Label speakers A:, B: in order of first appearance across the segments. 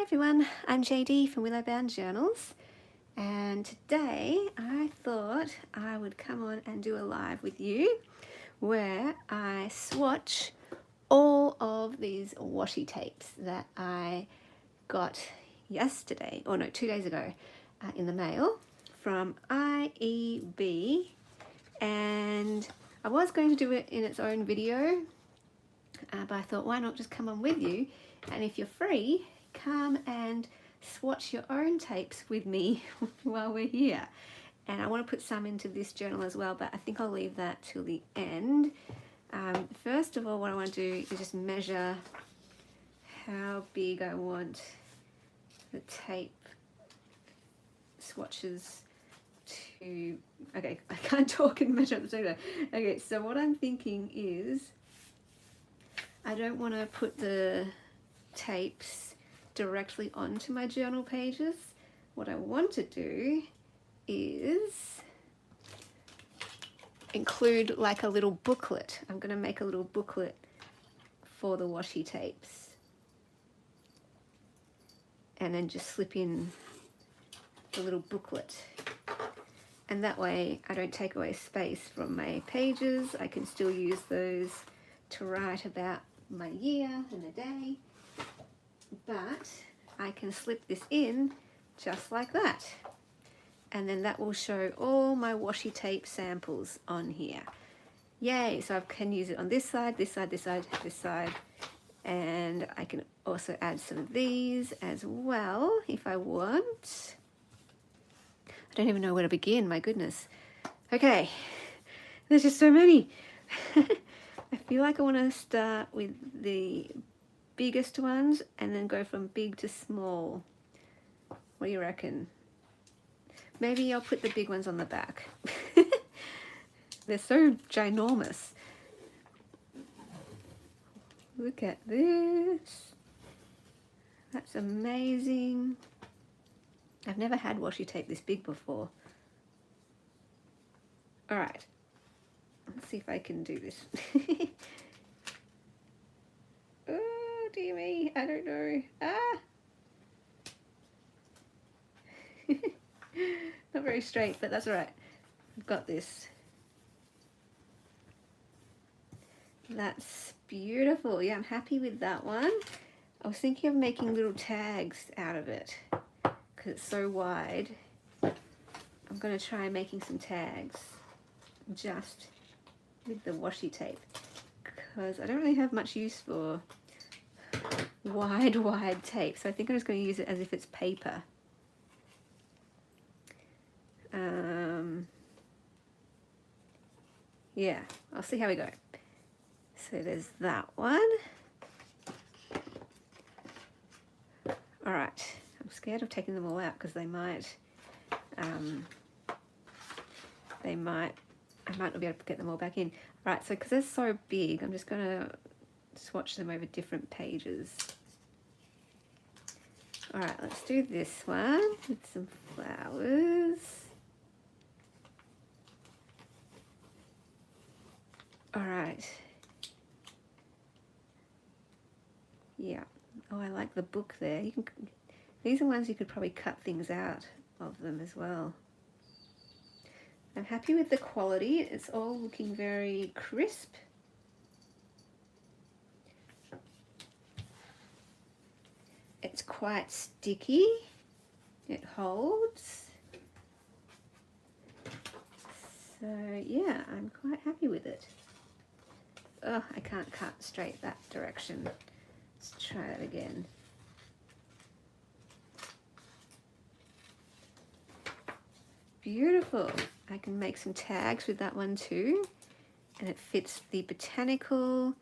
A: everyone, I'm JD from Willowbound Journals, and today I thought I would come on and do a live with you where I swatch all of these washi tapes that I got yesterday, or no, 2 days ago, in the mail from Ieebee, and I was going to do it in its own video, but I thought why not just come on with you, and if you're free, come and swatch your own tapes with me while we're here. And I want to put some into this journal as well, but I think I'll leave that till the end. First of all, what I want to do is just measure how big I want the tape swatches to... Okay, I can't talk and measure at the same time. Okay, so what I'm thinking is I don't want to put the tapes directly onto my journal pages. What I want to do is include like a little booklet. I'm going to make a little booklet for the washi tapes and then just slip in the little booklet, and that way I don't take away space from my pages. I can still use those to write about my year and the day, but I can slip this in just like that, and then that will show all my washi tape samples on here. Yay! So I can use it on this side, this side, this side, this side, and I can also add some of these as well if I want. I don't even know where to begin, my goodness. Okay, there's just so many. I feel like I want to start with the biggest ones and then go from big to small. What do you reckon? Maybe I'll put the big ones on the back. They're so ginormous. Look at this. That's amazing. I've never had washi tape this big before. All right, let's see if I can do this. Oh dear me, I don't know. Not very straight, but that's all right. I've got this. That's beautiful. Yeah, I'm happy with that one. I was thinking of making little tags out of it because it's so wide. I'm going to try making some tags just with the washi tape because I don't really have much use for wide tape, so I think I'm just going to use it as if it's paper. Yeah, I'll see how we go. So there's that one. All right, I'm scared of taking them all out because I might not be able to get them all back in. All right, so because they're so big, I'm just going to swatch them over different pages. All right, let's do this one with some flowers. All right. Yeah. Oh, I like the book there. You can. These are ones you could probably cut things out of them as well. I'm happy with the quality. It's all looking very crisp. It's quite sticky. It holds. So yeah, I'm quite happy with it. Oh, I can't cut straight that direction. Let's try that again. Beautiful. I can make some tags with that one too, and it fits the botanical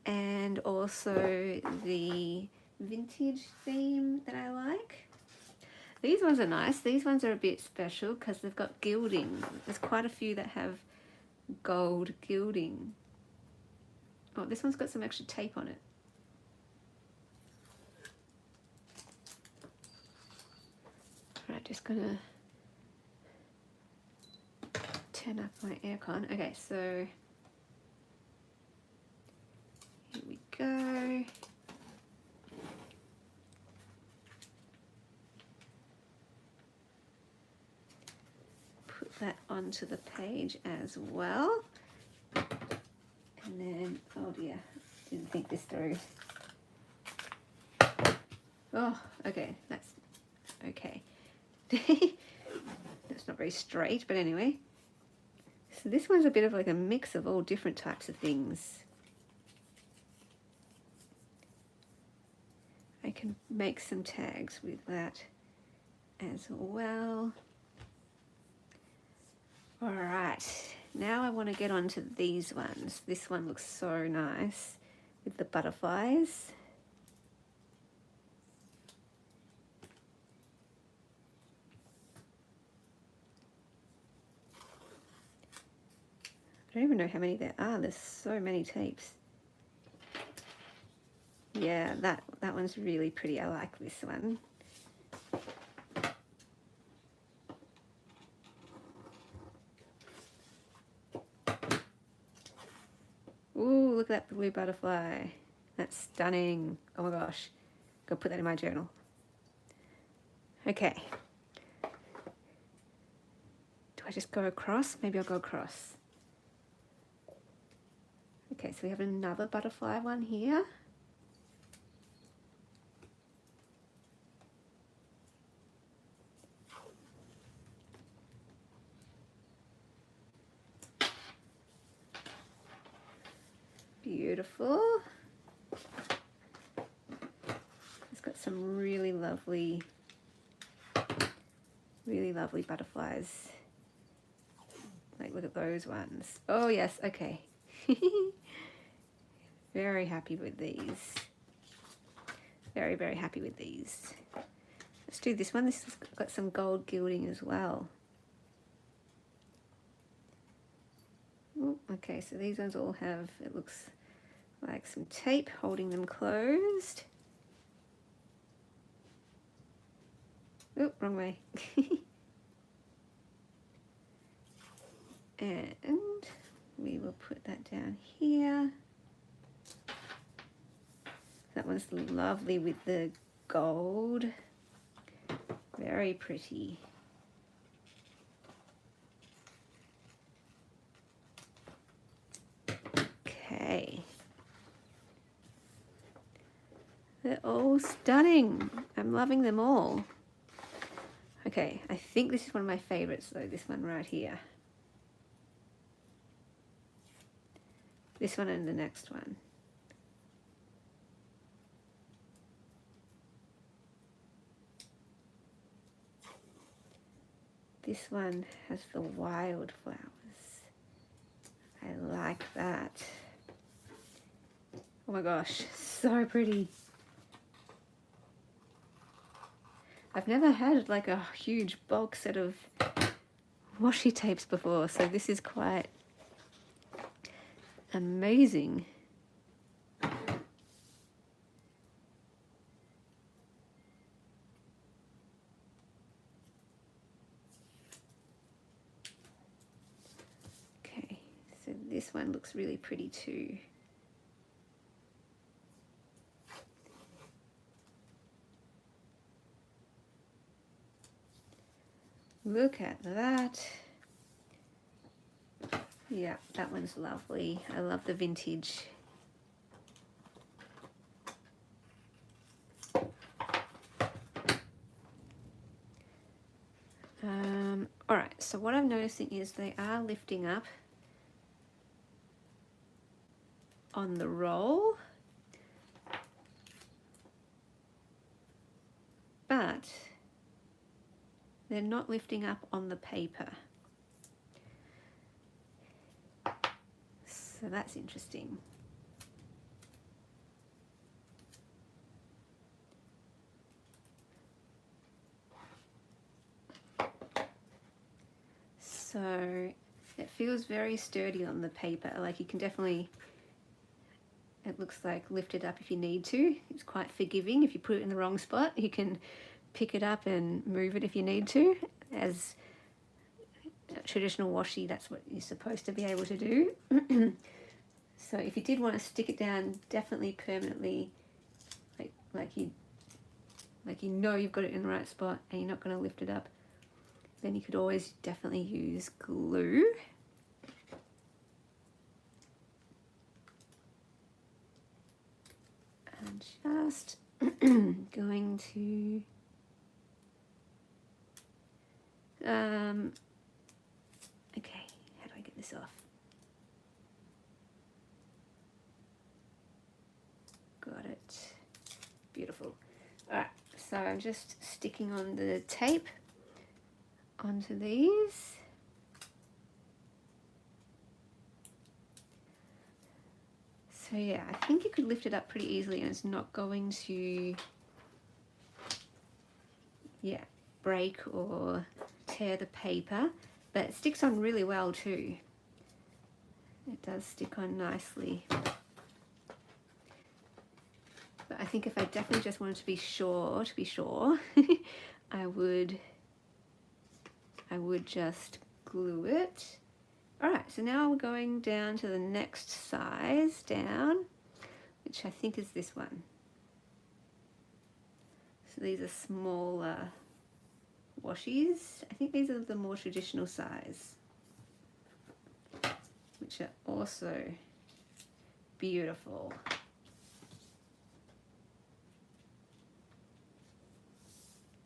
A: and also the vintage theme that I like. These ones are nice. These ones are a bit special because they've got gilding. There's quite a few that have gold gilding. Oh, this one's got some extra tape on it. All right, just gonna turn up my aircon. Okay, so here we go. that onto the page as well. And then, oh dear, didn't think this through. Oh, okay, that's okay. That's not very straight, but anyway. So this one's a bit of like a mix of all different types of things. I can make some tags with that as well. All right, now I want to get on to these ones. This one looks so nice with the butterflies. I don't even know how many there are. There's so many tapes. Yeah, that one's really pretty. I like this one. Ooh, look at that blue butterfly. That's stunning. Oh my gosh. Go put that in my journal. Okay. Do I just go across? Maybe I'll go across. Okay, so we have another butterfly one here. Beautiful. It's got some really lovely butterflies. Like, look at those ones. Oh yes, okay. Very happy with these. Very, very happy with these. Let's do this one. This has got some gold gilding as well. Ooh, okay, so these ones all have, it looks like some tape holding them closed. Oh, wrong way. And we will put that down here. That one's lovely with the gold. Very pretty. Okay. They're all stunning. I'm loving them all. Okay, I think this is one of my favorites though, this one right here. This one and the next one. This one has the wildflowers. I like that. Oh my gosh, so pretty. I've never had like a huge bulk set of washi tapes before, so this is quite amazing. Okay, so this one looks really pretty too. Look at that. Yeah, that one's lovely. I love the vintage. All right, so what I'm noticing is they are lifting up on the roll, but they're not lifting up on the paper. So that's interesting. So it feels very sturdy on the paper. Like you can definitely, it looks like lift it up if you need to. It's quite forgiving. If you put it in the wrong spot, you can pick it up and move it if you need to. As traditional washi, that's what you're supposed to be able to do. So if you did want to stick it down definitely permanently, like you know you've got it in the right spot and you're not going to lift it up, Then you could always definitely use glue. And just going to okay, how do I get this off? Got it. Beautiful. All right, so I'm just sticking on the tape onto these. So yeah, I think you could lift it up pretty easily and it's not going to, yeah, break or tear the paper, but it sticks on really well too. It does stick on nicely. But I think if I definitely just wanted to be sure, I would just glue it. All right, so now we're going down to the next size down, which I think is this one. So these are smaller washies. I think these are the more traditional size, which are also beautiful.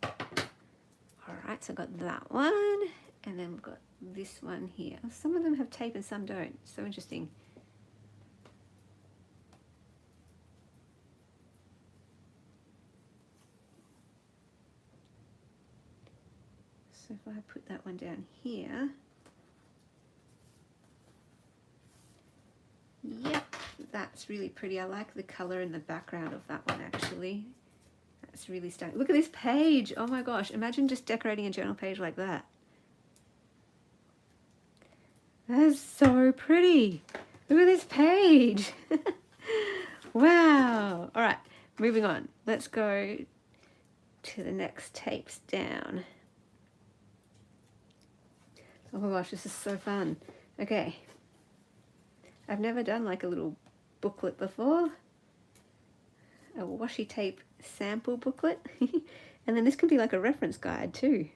A: All right, so I got that one, and then we've got this one here. Some of them have tape and some don't. So interesting. So if I put that one down here, yep, that's really pretty. I like the color in the background of that one actually. That's really stunning. Look at this page. Oh my gosh, imagine just decorating a journal page like that. That is so pretty. Look at this page. Wow. All right, moving on. Let's go to the next tapes down. Oh my gosh, this is so fun. Okay. I've never done like a little booklet before. A washi tape sample booklet. And then this can be like a reference guide too.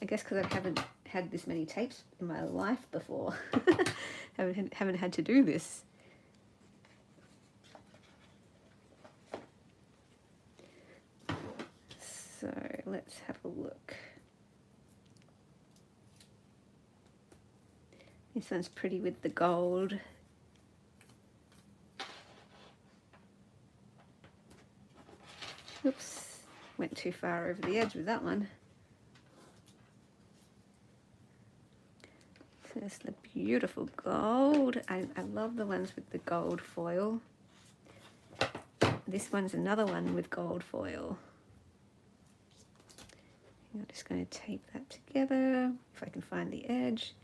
A: I guess because I haven't had this many tapes in my life before. haven't had to do this. So let's have a look. This one's pretty with the gold. Oops, went too far over the edge with that one. So there's the beautiful gold. I love the ones with the gold foil. This one's another one with gold foil. I'm just going to tape that together if I can find the edge.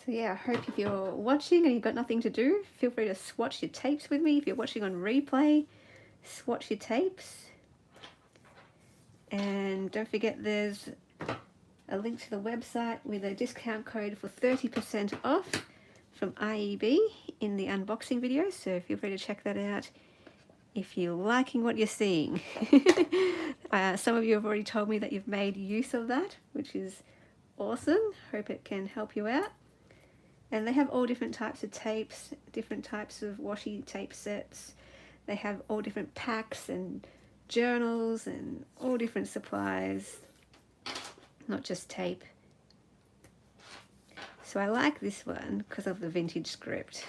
A: So yeah, I hope if you're watching and you've got nothing to do, feel free to swatch your tapes with me. If you're watching on replay, swatch your tapes. And don't forget there's a link to the website with a discount code for 30% off from Ieebee in the unboxing video. So feel free to check that out if you're liking what you're seeing. Some of you have already told me that you've made use of that, which is awesome. Hope it can help you out. And they have all different types of tapes, different types of washi tape sets. They have all different packs and journals and all different supplies, not just tape. So I like this one because of the vintage script.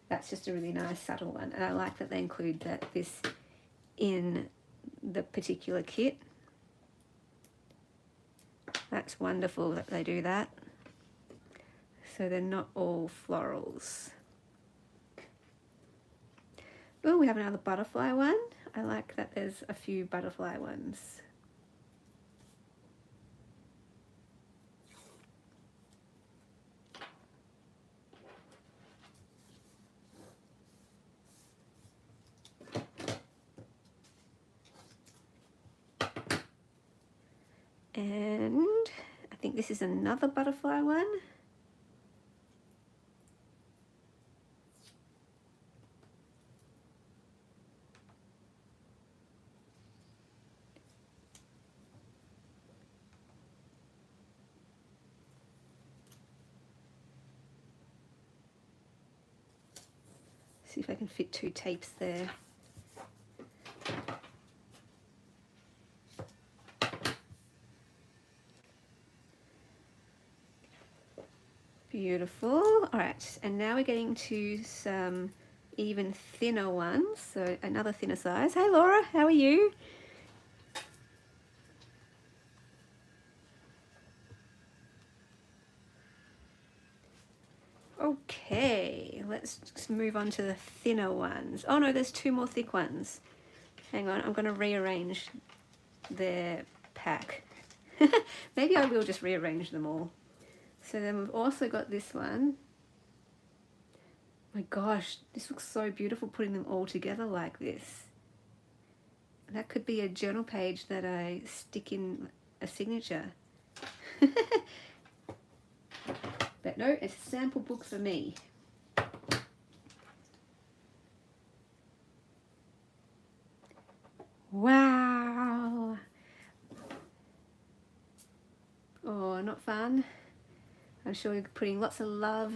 A: That's just a really nice subtle one. And I like that they include this in the particular kit. That's wonderful that they do that. So they're not all florals. Oh, we have another butterfly one. I like that there's a few butterfly ones. And think this is another butterfly one. See if I can fit 2 tapes there. Beautiful. All right, and now we're getting to some even thinner ones, so another thinner size. Hey Laura, how are you? Okay, let's just move on to the thinner ones. Oh no, there's 2 more thick ones. Hang on, I'm going to rearrange their pack. Maybe I will just rearrange them all. So then we've also got this one. My gosh, this looks so beautiful putting them all together like this. That could be a journal page that I stick in a signature. But no, it's a sample book for me. Wow. Oh, not fun. I'm sure you're putting lots of love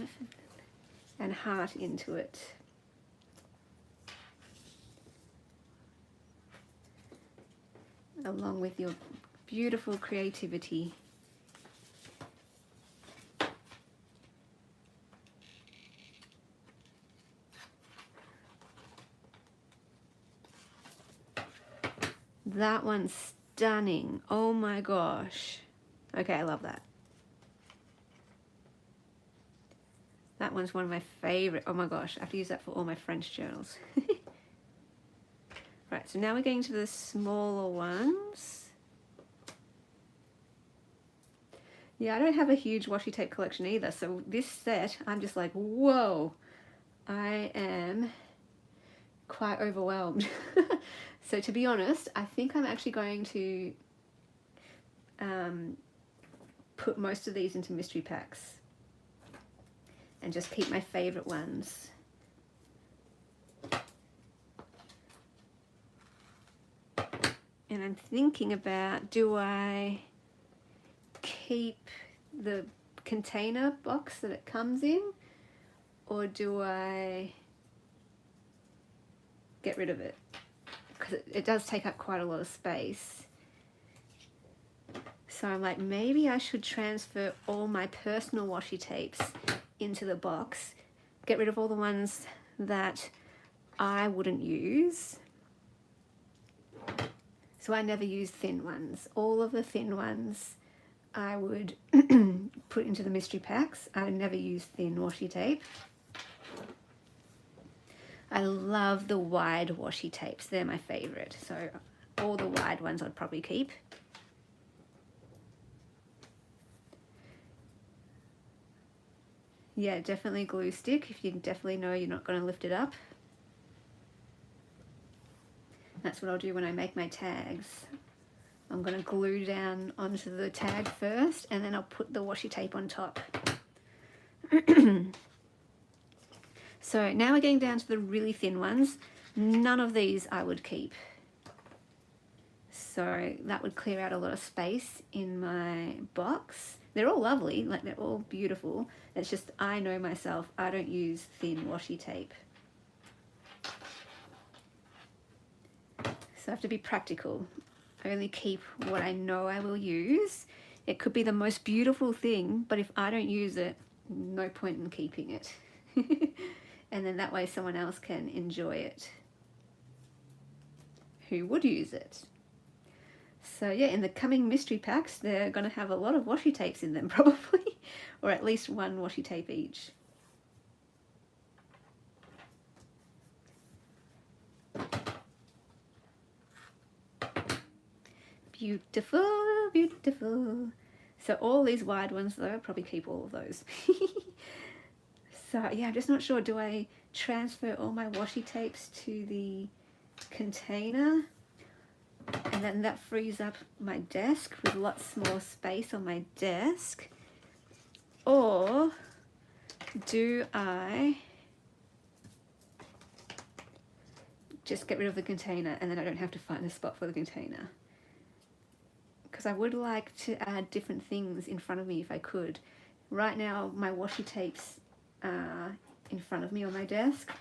A: and heart into it. Along with your beautiful creativity. That one's stunning. Oh my gosh. Okay, I love that. That one's one of my favorite. Oh my gosh, I have to use that for all my French journals. Right, so now we're getting to the smaller ones. Yeah, I don't have a huge washi tape collection either, so this set, I'm just like, whoa, I am quite overwhelmed. So to be honest, I think I'm actually going to put most of these into mystery packs and just keep my favorite ones. And I'm thinking about, do I keep the container box that it comes in, or do I get rid of it? Because it does take up quite a lot of space. So I'm like, maybe I should transfer all my personal washi tapes into the box, get rid of all the ones that I wouldn't use. So I never use thin ones. All of the thin ones I would put into the mystery packs. I never use thin washi tape. I love the wide washi tapes. They're my favorite. So all the wide ones I'd probably keep. Yeah, definitely glue stick if you definitely know you're not going to lift it up. That's what I'll do when I make my tags. I'm going to glue down onto the tag first, and then I'll put the washi tape on top. So now we're getting down to the really thin ones. None of these I would keep. So that would clear out a lot of space in my box. They're all lovely, like they're all beautiful. It's just I know myself, I don't use thin washi tape. So I have to be practical. I only keep what I know I will use. It could be the most beautiful thing, but if I don't use it, no point in keeping it. And then that way someone else can enjoy it who would use it. So yeah, in the coming mystery packs, they're going to have a lot of washi tapes in them probably, or at least one washi tape each. Beautiful, beautiful. So all these wide ones though, I'll probably keep all of those. So yeah, I'm just not sure, do I transfer all my washi tapes to the container and and then that frees up my desk with lots more space on my desk. Or do I just get rid of the container and then I don't have to find a spot for the container? Because I would like to add different things in front of me if I could. Right now my washi tapes are in front of me on my desk,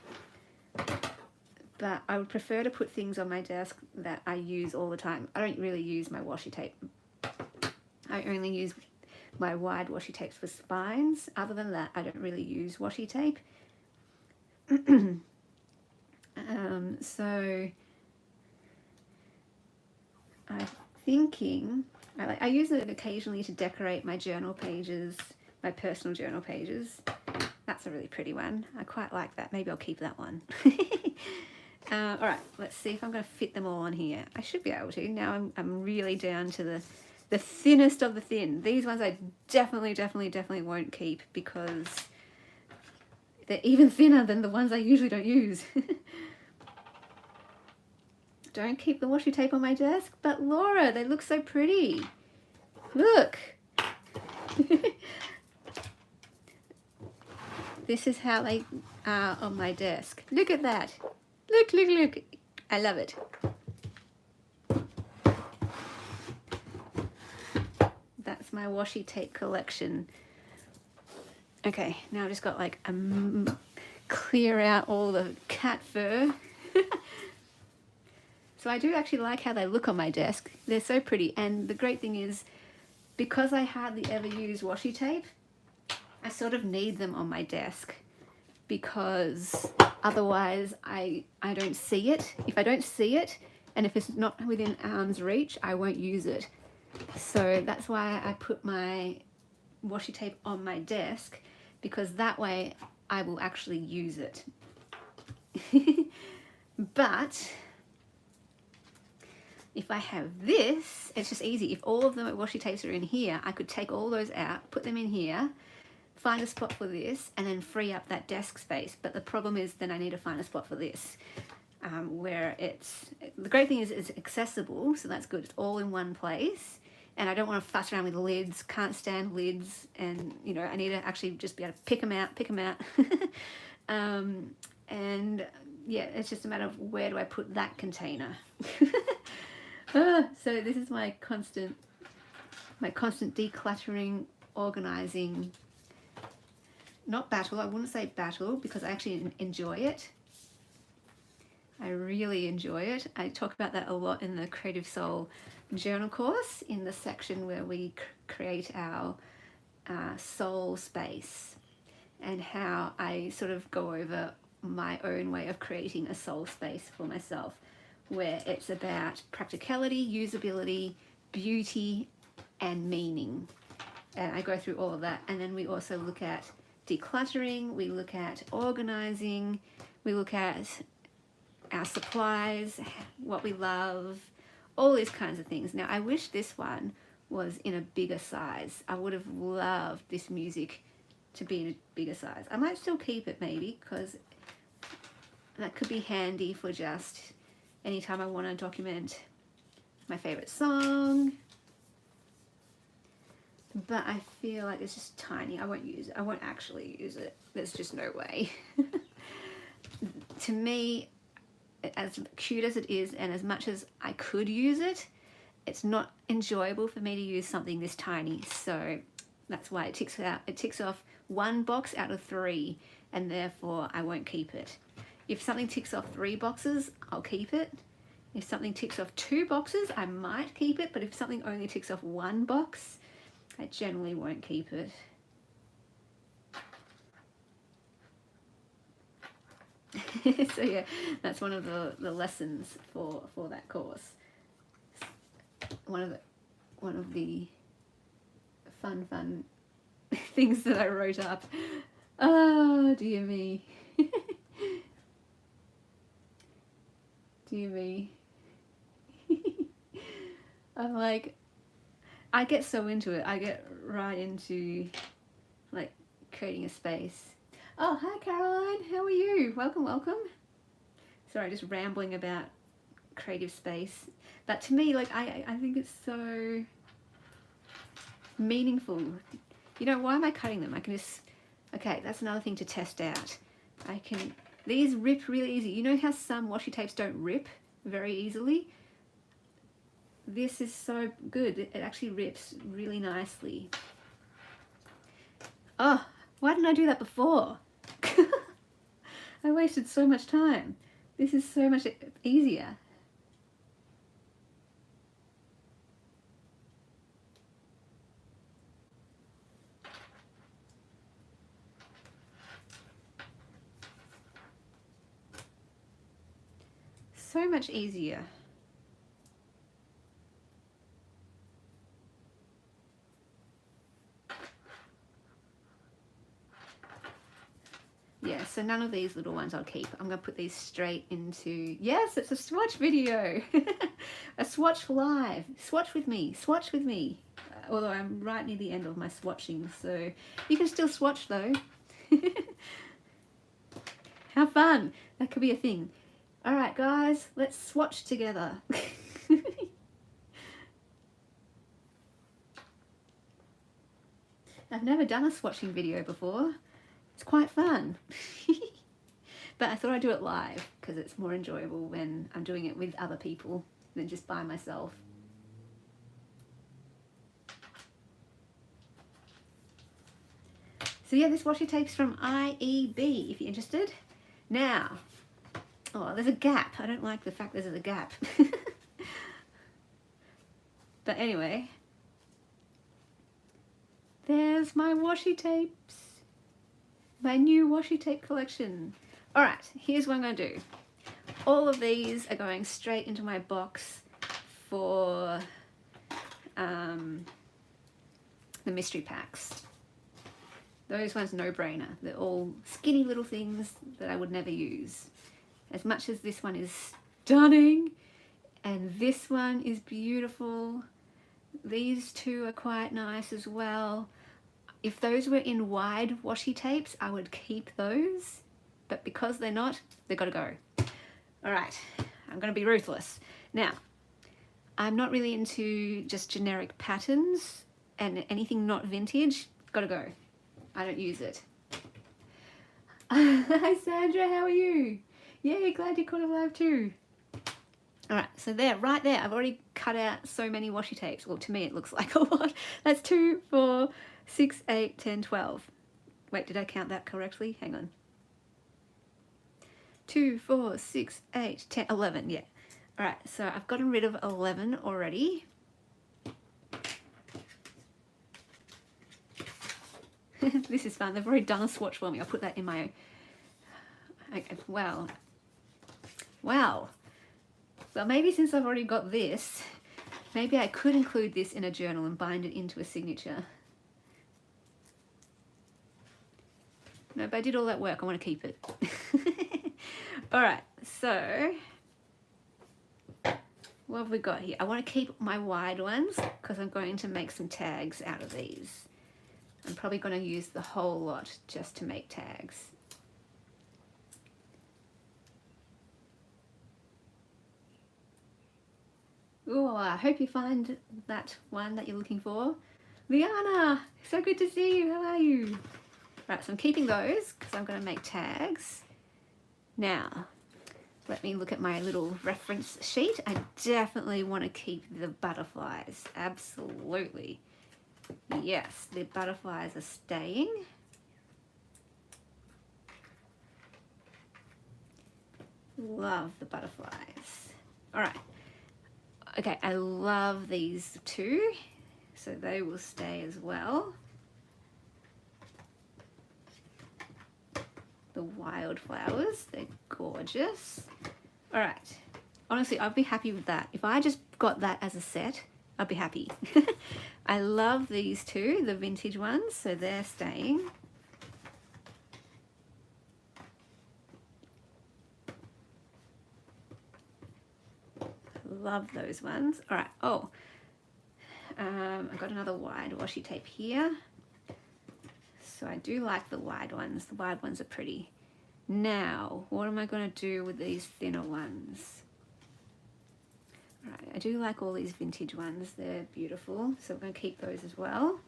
A: but I would prefer to put things on my desk that I use all the time. I don't really use my washi tape. I only use my wide washi tapes for spines. Other than that, I don't really use washi tape. So I'm thinking, I use it occasionally to decorate my journal pages, my personal journal pages. That's a really pretty one. I quite like that. Maybe I'll keep that one. All right, let's see if I'm going to fit them all on here. I should be able to. Now I'm really down to the thinnest of the thin. These ones I definitely won't keep because they're even thinner than the ones I usually don't use. Don't keep the washi tape on my desk, but Laura, they look so pretty. Look. This is how they are on my desk. Look at that. Look. I love it. That's my washi tape collection. Okay, now I've just got like clear out all the cat fur. So I do actually like how they look on my desk. They're so pretty, and the great thing is, because I hardly ever use washi tape, I sort of need them on my desk because otherwise I don't see it. If I don't see it, and if it's not within arm's reach, I won't use it. So that's why I put my washi tape on my desk, because that way I will actually use it. But if I have this, it's just easy. If all of the washi tapes are in here, I could take all those out, put them in here, find a spot for this, and then free up that desk space. But the problem is then I need to find a spot for this, where the great thing is it's accessible, so that's good. It's all in one place, and I don't want to fuss around with lids, can't stand lids, and you know, I need to actually just be able to pick them out. And yeah, it's just a matter of where do I put that container. So this is my constant decluttering, organizing, not battle. I wouldn't say battle because I actually enjoy it. I really enjoy it. I talk about that a lot in the Creative Soul journal course, in the section where we create our soul space, and how I sort of go over my own way of creating a soul space for myself, where it's about practicality, usability, beauty, and meaning. And I go through all of that. And then we also look at decluttering, we look at organizing, we look at our supplies, what we love, all these kinds of things. Now, I wish this one was in a bigger size. I would have loved this music to be in a bigger size. I might still keep it maybe, because that could be handy for just anytime I want to document my favorite song. But I feel like it's just tiny. I won't use it. I won't actually use it. There's just no way. To me, as cute as it is, and as much as I could use it, it's not enjoyable for me to use something this tiny. So that's why it ticks off one box out of 3, and therefore I won't keep it. If something ticks off 3 boxes, I'll keep it. If something ticks off 2 boxes, I might keep it. But if something only ticks off 1 box, I generally won't keep it. So yeah, that's one of the lessons for that course. One of the fun things that I wrote up. Oh dear me. Dear me. I'm like, I get so into it. I get right into like creating a space. Oh, hi Caroline, how are you? Welcome. Sorry, just rambling about creative space. But to me, like, I think it's so meaningful. You know, why am I cutting them? I can just, okay, that's another thing to test out. These rip really easy. You know how some washi tapes don't rip very easily? This is so good. It actually rips really nicely. Oh, why didn't I do that before? I wasted so much time. This is so much easier. So much easier. Yeah, so none of these little ones I'll keep. I'm going to put these straight into, yes, it's a swatch video. A swatch live. Swatch with me. Swatch with me. Although I'm right near the end of my swatching, so you can still swatch though. How fun. That could be a thing. All right, guys, let's swatch together. I've never done a swatching video before. It's quite fun. But I thought I'd do it live because it's more enjoyable when I'm doing it with other people than just by myself. So yeah, this washi tape's from Ieebee if you're interested. Now, oh, there's a gap. I don't like the fact there's a gap. But anyway, there's my washi tapes. My new washi tape collection. All right, here's what I'm going to do. All of these are going straight into my box for the mystery packs. Those ones, no-brainer. They're all skinny little things that I would never use. As much as this one is stunning and this one is beautiful, these two are quite nice as well. If those were in wide washi tapes, I would keep those, but because they're not, they've got to go. All right, I'm going to be ruthless. Now, I'm not really into just generic patterns, and anything not vintage, got to go. I don't use it. Hi Sandra, how are you? Yay, glad you caught it live too. All right, so there, right there, I've already cut out so many washi tapes. Well, to me it looks like a lot. That's 2, 4, 6, 8, 10, 12. Wait, did I count that correctly? Hang on. 2, 4, 6, 8, 10, 11, yeah. All right, so I've gotten rid of 11 already. This is fun. They've already done a swatch for me. I'll put that in my... Okay, wow. Wow. Well, maybe since I've already got this, maybe I could include this in a journal and bind it into a signature. No, but I did all that work. I want to keep it. All right, so what have we got here? I want to keep my wide ones because I'm going to make some tags out of these. I'm probably going to use the whole lot just to make tags. Oh, I hope you find that one that you're looking for. Liana, so good to see you. How are you? Right, so I'm keeping those because I'm going to make tags. Now, let me look at my little reference sheet. I definitely want to keep the butterflies. Absolutely. Yes, the butterflies are staying. Love the butterflies. All right. Okay, I love these two, so they will stay as well. The wildflowers, they're gorgeous. All right, honestly, I'd be happy with that. If I just got that as a set, I'd be happy. I love these two, the vintage ones, so they're staying. Love those ones. All right, oh, I've got another wide washi tape here. So I do like the wide ones. The wide ones are pretty. Now, what am I going to do with these thinner ones? Right, I do like all these vintage ones. They're beautiful. So we're going to keep those as well.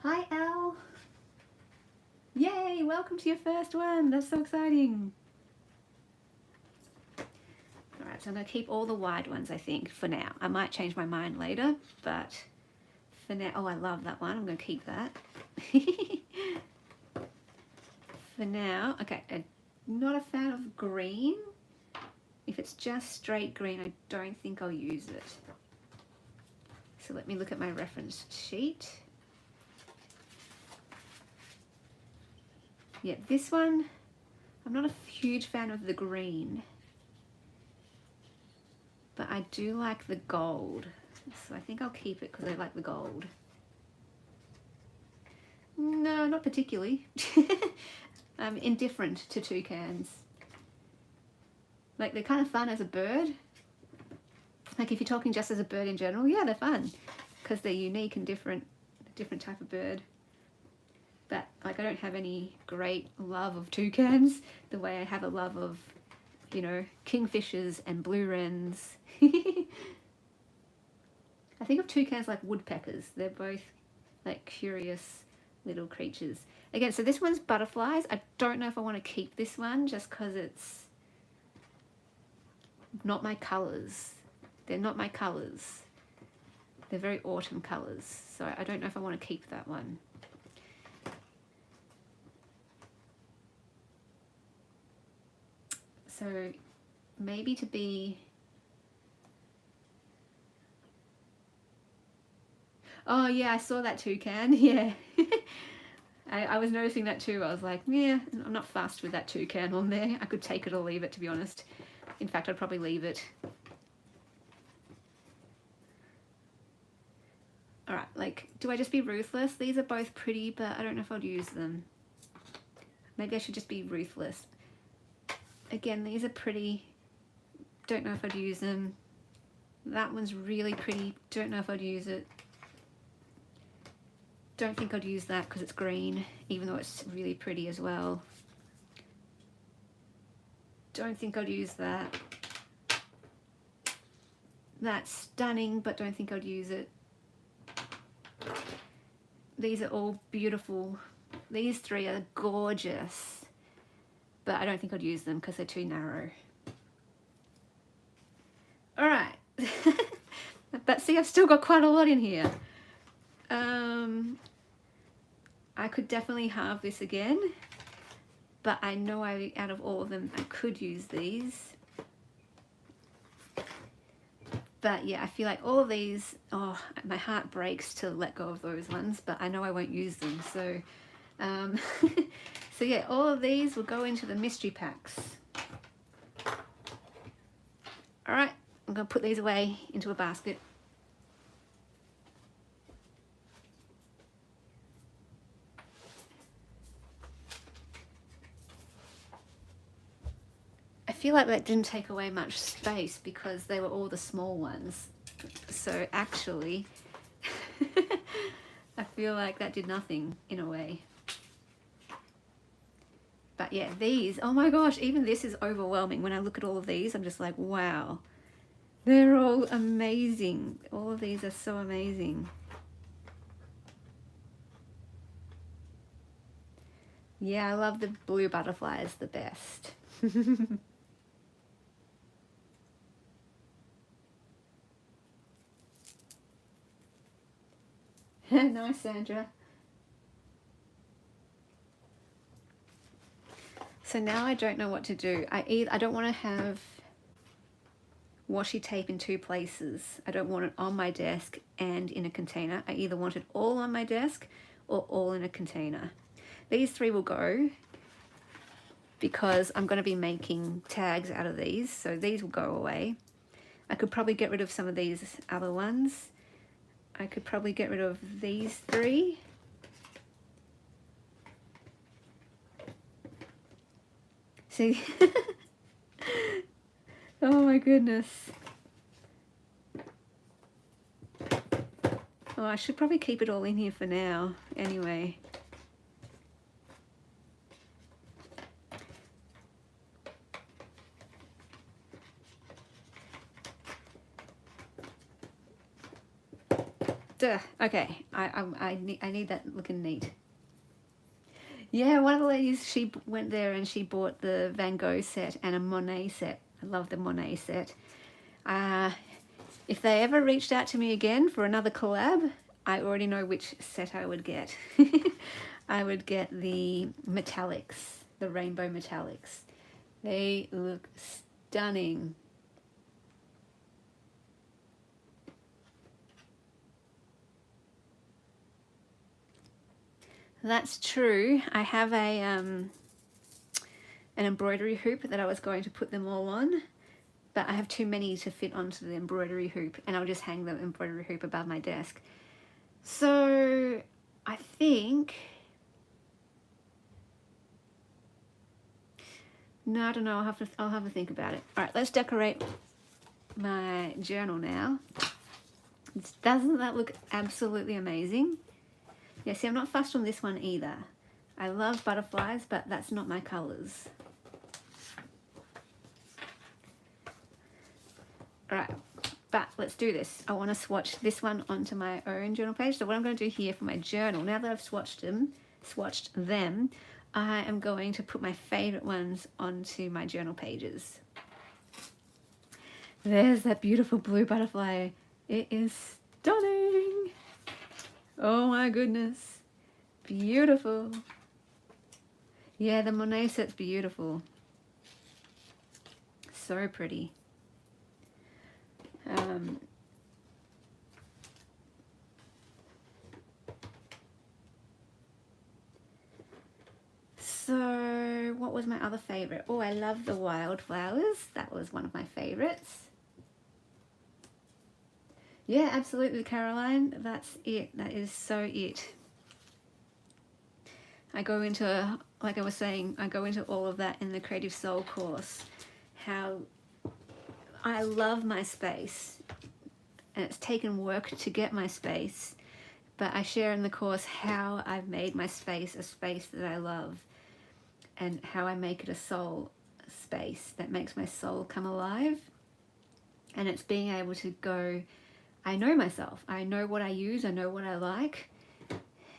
A: Hi, Elle. Yay, welcome to your first one. That's so exciting. All right, so I'm going to keep all the wide ones, I think, for now. I might change my mind later, but for now... Oh, I love that one. I'm going to keep that. For now, okay, I'm not a fan of green. If it's just straight green, I don't think I'll use it. So let me look at my reference sheet. Yeah, this one, I'm not a huge fan of the green, but I do like the gold. So I think I'll keep it because I like the gold. No, not particularly. I'm indifferent to toucans. Like, they're kind of fun as a bird. Like, if you're talking just as a bird in general, yeah, they're fun because they're unique and different type of bird. But, like, I don't have any great love of toucans the way I have a love of, you know, kingfishers and blue wrens. I think of toucans like woodpeckers. They're both, like, curious little creatures. Again, so this one's butterflies. I don't know if I want to keep this one just because it's not my colours. They're not my colours. They're very autumn colours. So I don't know if I want to keep that one. So maybe to be... Oh yeah, I saw that toucan, yeah. I was noticing that too. I was like, yeah, I'm not fussed with that toucan on there. I could take it or leave it, to be honest. In fact, I'd probably leave it. All right, like, do I just be ruthless? These are both pretty, but I don't know if I'd use them. Maybe I should just be ruthless. Again, these are pretty. Don't know if I'd use them. That one's really pretty. Don't know if I'd use it. Don't think I'd use that because it's green, even though it's really pretty as well. Don't think I'd use that. That's stunning, but don't think I'd use it. These are all beautiful. These three are gorgeous, but I don't think I'd use them because they're too narrow. All right. But see, I've still got quite a lot in here. I could definitely have this again, but I know out of all of them, I could use these. But yeah, I feel like all of these, oh, my heart breaks to let go of those ones, but I know I won't use them. So, so yeah, all of these will go into the mystery packs. All right, I'm gonna put these away into a basket. I feel like that didn't take away much space because they were all the small ones. So actually, I feel like that did nothing in a way. But yeah, these, oh my gosh, even this is overwhelming. When I look at all of these, I'm just like, wow, they're all amazing. All of these are so amazing. Yeah, I love the blue butterflies the best. Nice, Sandra. So now I don't know what to do. I don't want to have washi tape in two places. I don't want it on my desk and in a container. I either want it all on my desk or all in a container. These three will go because I'm going to be making tags out of these, so these will go away. I could probably get rid of some of these other ones. I could probably get rid of these three. See? Oh my goodness. Oh, I should probably keep it all in here for now, anyway. Duh. Okay, I need that looking neat. Yeah, one of the ladies, she went there and she bought the Van Gogh set and a Monet set. I love the Monet set. If they ever reached out to me again for another collab, I already know which set I would get. I would get the metallics, the rainbow metallics. They look stunning. That's true. I have an embroidery hoop that I was going to put them all on, but I have too many to fit onto the embroidery hoop, and I'll just hang the embroidery hoop above my desk. So I think, no, I don't know, I'll have to think about it. All right, let's decorate my journal now. Doesn't that look absolutely amazing? Yeah, see, I'm not fussed on this one either. I love butterflies, but that's not my colors. All right, but let's do this. I want to swatch this one onto my own journal page. So what I'm going to do here for my journal, now that I've swatched them, I am going to put my favorite ones onto my journal pages. There's that beautiful blue butterfly. It is stunning. Oh my goodness. Beautiful. Yeah, the Monet set's beautiful. So pretty. So what was my other favorite? Oh, I love the wildflowers. That was one of my favorites. Yeah, absolutely, Caroline. That's it. That is so it. I go into, like I was saying, I go into all of that in the Creative Soul course. How I love my space, and it's taken work to get my space, but I share in the course how I've made my space a space that I love, and how I make it a soul space that makes my soul come alive. And it's being able to go, I know myself, I know what I use, I know what I like,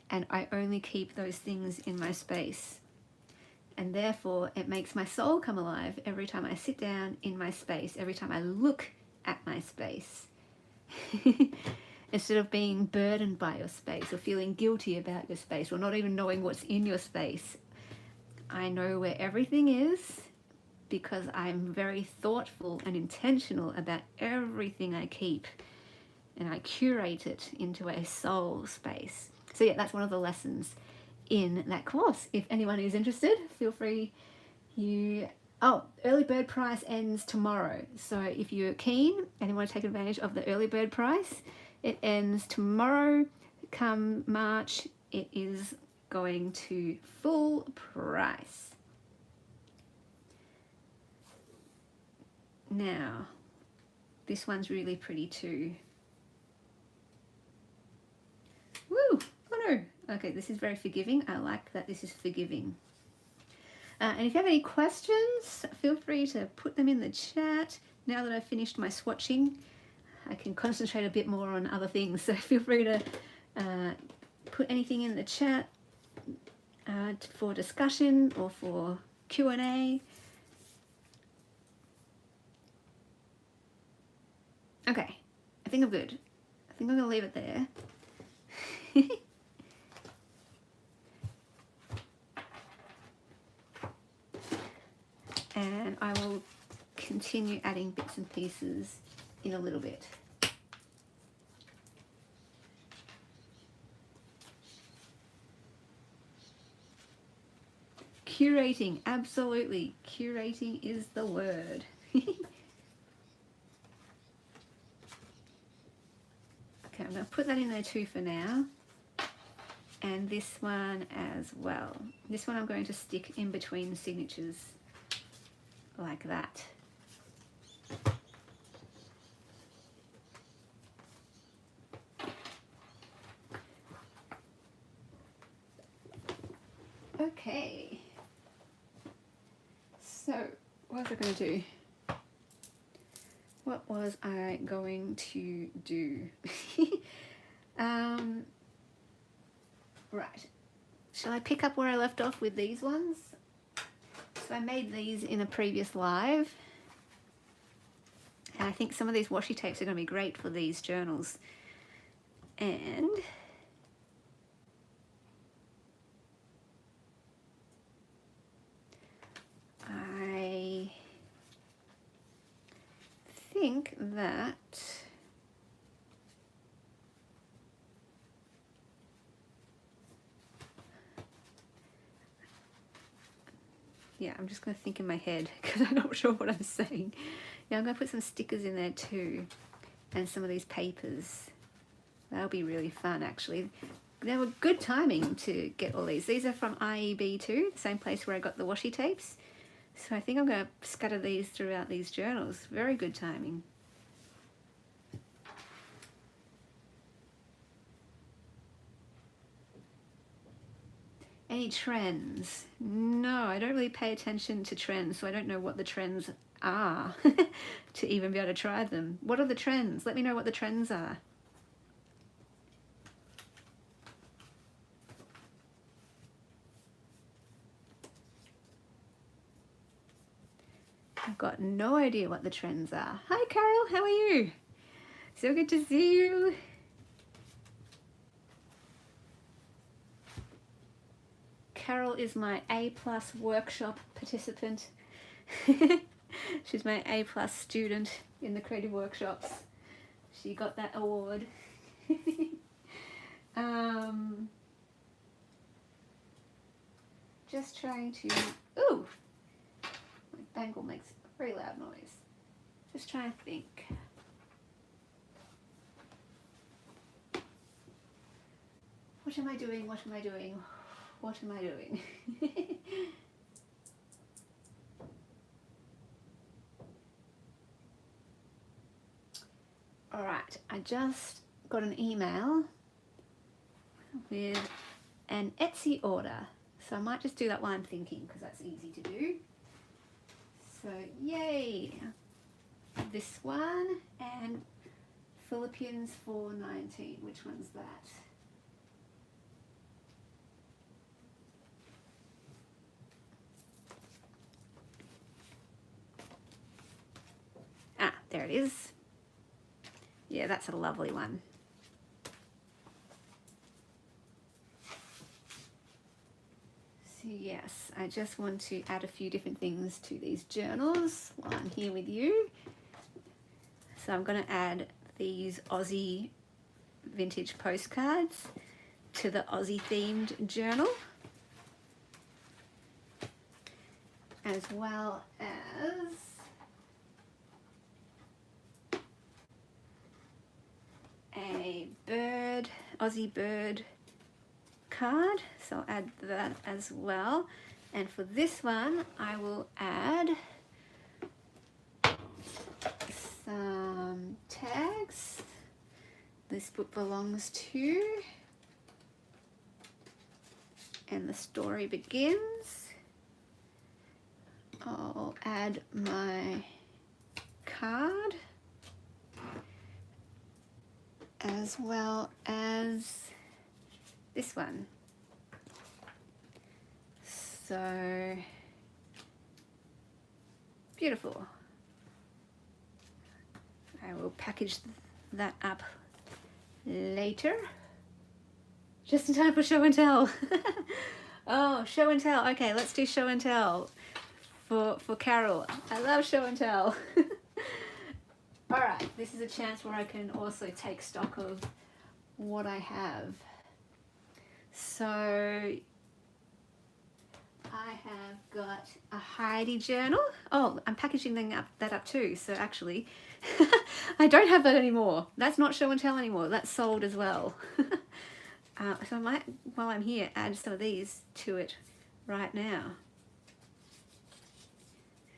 A: and I only keep those things in my space. And therefore it makes my soul come alive every time I sit down in my space, every time I look at my space. Instead of being burdened by your space or feeling guilty about your space or not even knowing what's in your space, I know where everything is because I'm very thoughtful and intentional about everything I keep, and I curate it into a soul space. So yeah, that's one of the lessons in that course. If anyone is interested, feel free. Early bird price ends tomorrow. So if you're keen and you want to take advantage of the early bird price, it ends tomorrow. Come March, it is going to full price. Now, this one's really pretty too. Woo! Oh no! Okay, this is very forgiving. I like that this is forgiving. And if you have any questions, feel free to put them in the chat. Now that I've finished my swatching, I can concentrate a bit more on other things. So feel free to put anything in the chat for discussion or for Q&A. Okay, I think I'm good. I think I'm going to leave it there. And I will continue adding bits and pieces in a little bit. Curating, absolutely. Curating is the word. Okay, I'm going to put that in there too for now. And this one as well. This one I'm going to stick in between signatures like that. Okay. So, what was I going to do? What was I going to do? Right, shall I pick up where I left off with these ones? So I made these in a previous live, and I think some of these washi tapes are going to be great for these journals. And I think that yeah, I'm just going to think in my head because I'm not sure what I'm saying. Yeah, I'm going to put some stickers in there too, and some of these papers. That'll be really fun, actually. They were good timing to get all these. These are from Ieebee too, the same place where I got the washi tapes. So I think I'm going to scatter these throughout these journals. Very good timing. Any trends? No, I don't really pay attention to trends, so I don't know what the trends are to even be able to try them. What are the trends? Let me know what the trends are. I've got no idea what the trends are. Hi Carol, how are you? So good to see you. Carol is my A+ workshop participant. She's my A+ student in the creative workshops. She got that award. Just trying to, ooh, my bangle makes a very loud noise. Just trying to think. What am I doing? What am I doing? What am I doing? All right, I just got an email with an Etsy order. So I might just do that while I'm thinking because that's easy to do. So yay! This one and Philippines 419. Which one's that? Ah, there it is. Yeah, that's a lovely one. So yes, I just want to add a few different things to these journals while I'm here with you. So I'm going to add these Aussie vintage postcards to the Aussie themed journal, as well as a bird, Aussie bird card, so I'll add that as well. And for this one I will add some tags. This book belongs to, and the story begins. I'll add my card, as well as this one. So beautiful. I will package that up later, just in time for show and tell. Oh, show and tell. Okay, let's do show and tell for Carol. I love show and tell. All right, this is a chance where I can also take stock of what I have. So I have got a Heidi journal. Oh, I'm packaging that up too. So actually, I don't have that anymore. That's not show and tell anymore. That's sold as well. So I might, while I'm here, add some of these to it right now.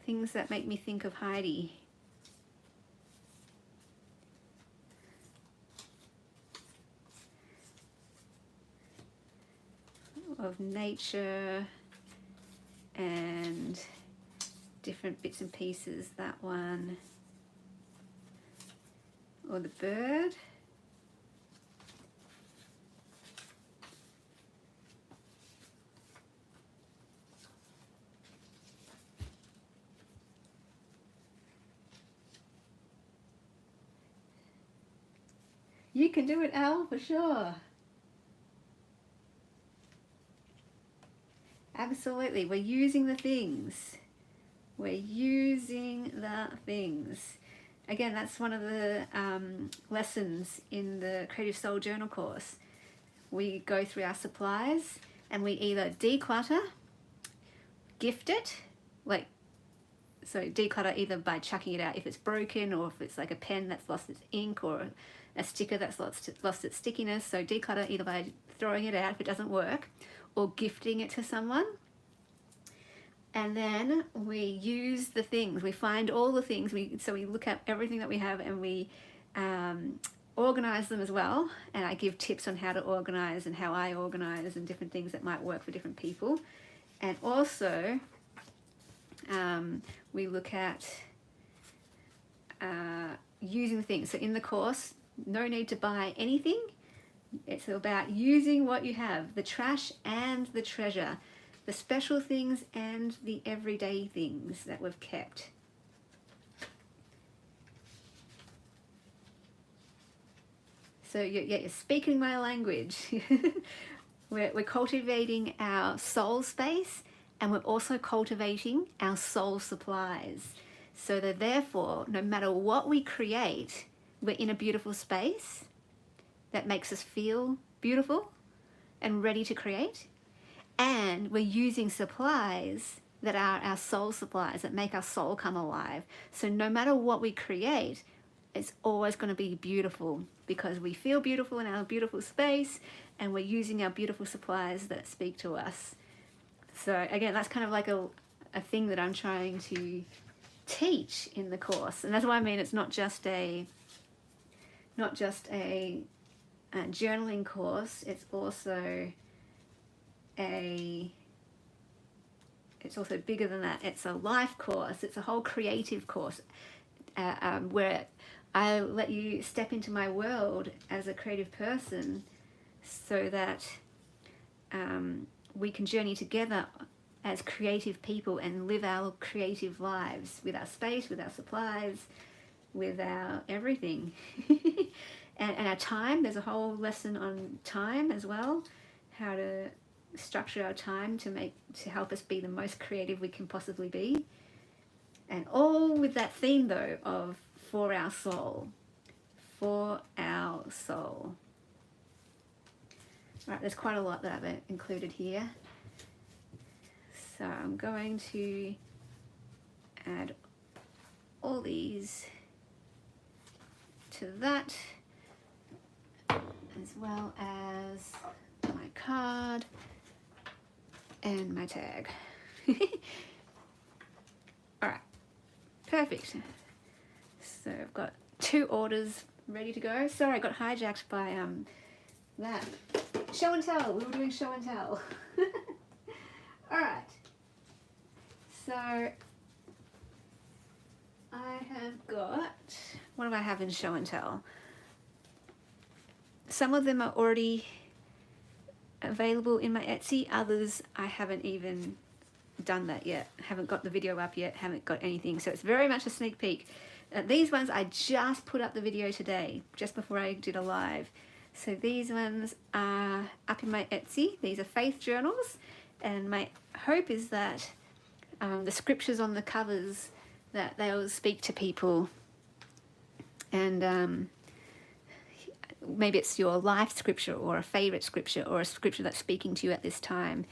A: Things that make me think of Heidi. Of nature and different bits and pieces. That one, or the bird. You can do it, Al, for sure. Absolutely. We're using the things. We're using the things. Again, that's one of the lessons in the Creative Soul Journal course. We go through our supplies and we either declutter, gift it, like, so declutter either by chucking it out if it's broken, or if it's like a pen that's lost its ink, or a sticker that's lost its stickiness. So declutter either by throwing it out if it doesn't work, or gifting it to someone. And then we use the things. We find all the things. So we look at everything that we have, and we organize them as well. And I give tips on how to organize and how I organize, and different things that might work for different people. And also we look at using things. So in the course, no need to buy anything. It's about using what you have, the trash and the treasure, the special things and the everyday things that we've kept. So you're speaking my language. We're cultivating our soul space, and we're also cultivating our soul supplies. So that therefore, no matter what we create, we're in a beautiful space that makes us feel beautiful and ready to create. And we're using supplies that are our soul supplies, that make our soul come alive. So no matter what we create, it's always going to be beautiful, because we feel beautiful in our beautiful space, and we're using our beautiful supplies that speak to us. So again, that's kind of like a thing that I'm trying to teach in the course. And that's why I mean it's not just a journaling course, it's also bigger than that. It's a life course. It's a whole creative course where I let you step into my world as a creative person, so that we can journey together as creative people and live our creative lives with our space, with our supplies, with our everything. and our time. There's a whole lesson on time as well, how to structure our time to help us be the most creative we can possibly be. And all with that theme though of for our soul. For our soul. Right, there's quite a lot that I've included here. So I'm going to add all these to that, as well as my card and my tag. Alright, perfect. So I've got 2 orders ready to go. Sorry, I got hijacked by that. Show and tell. We were doing show and tell. Alright. So I have got, what do I have in show and tell? Some of them are already available in my Etsy. Others I haven't even done that yet. Haven't got the video up yet. Haven't got anything. So it's very much a sneak peek. These ones I just put up the video today, just before I did a live. So these ones are up in my Etsy. These are faith journals, and my hope is that the scriptures on the covers, that they'll speak to people, and maybe it's your life scripture or a favorite scripture or a scripture that's speaking to you at this time,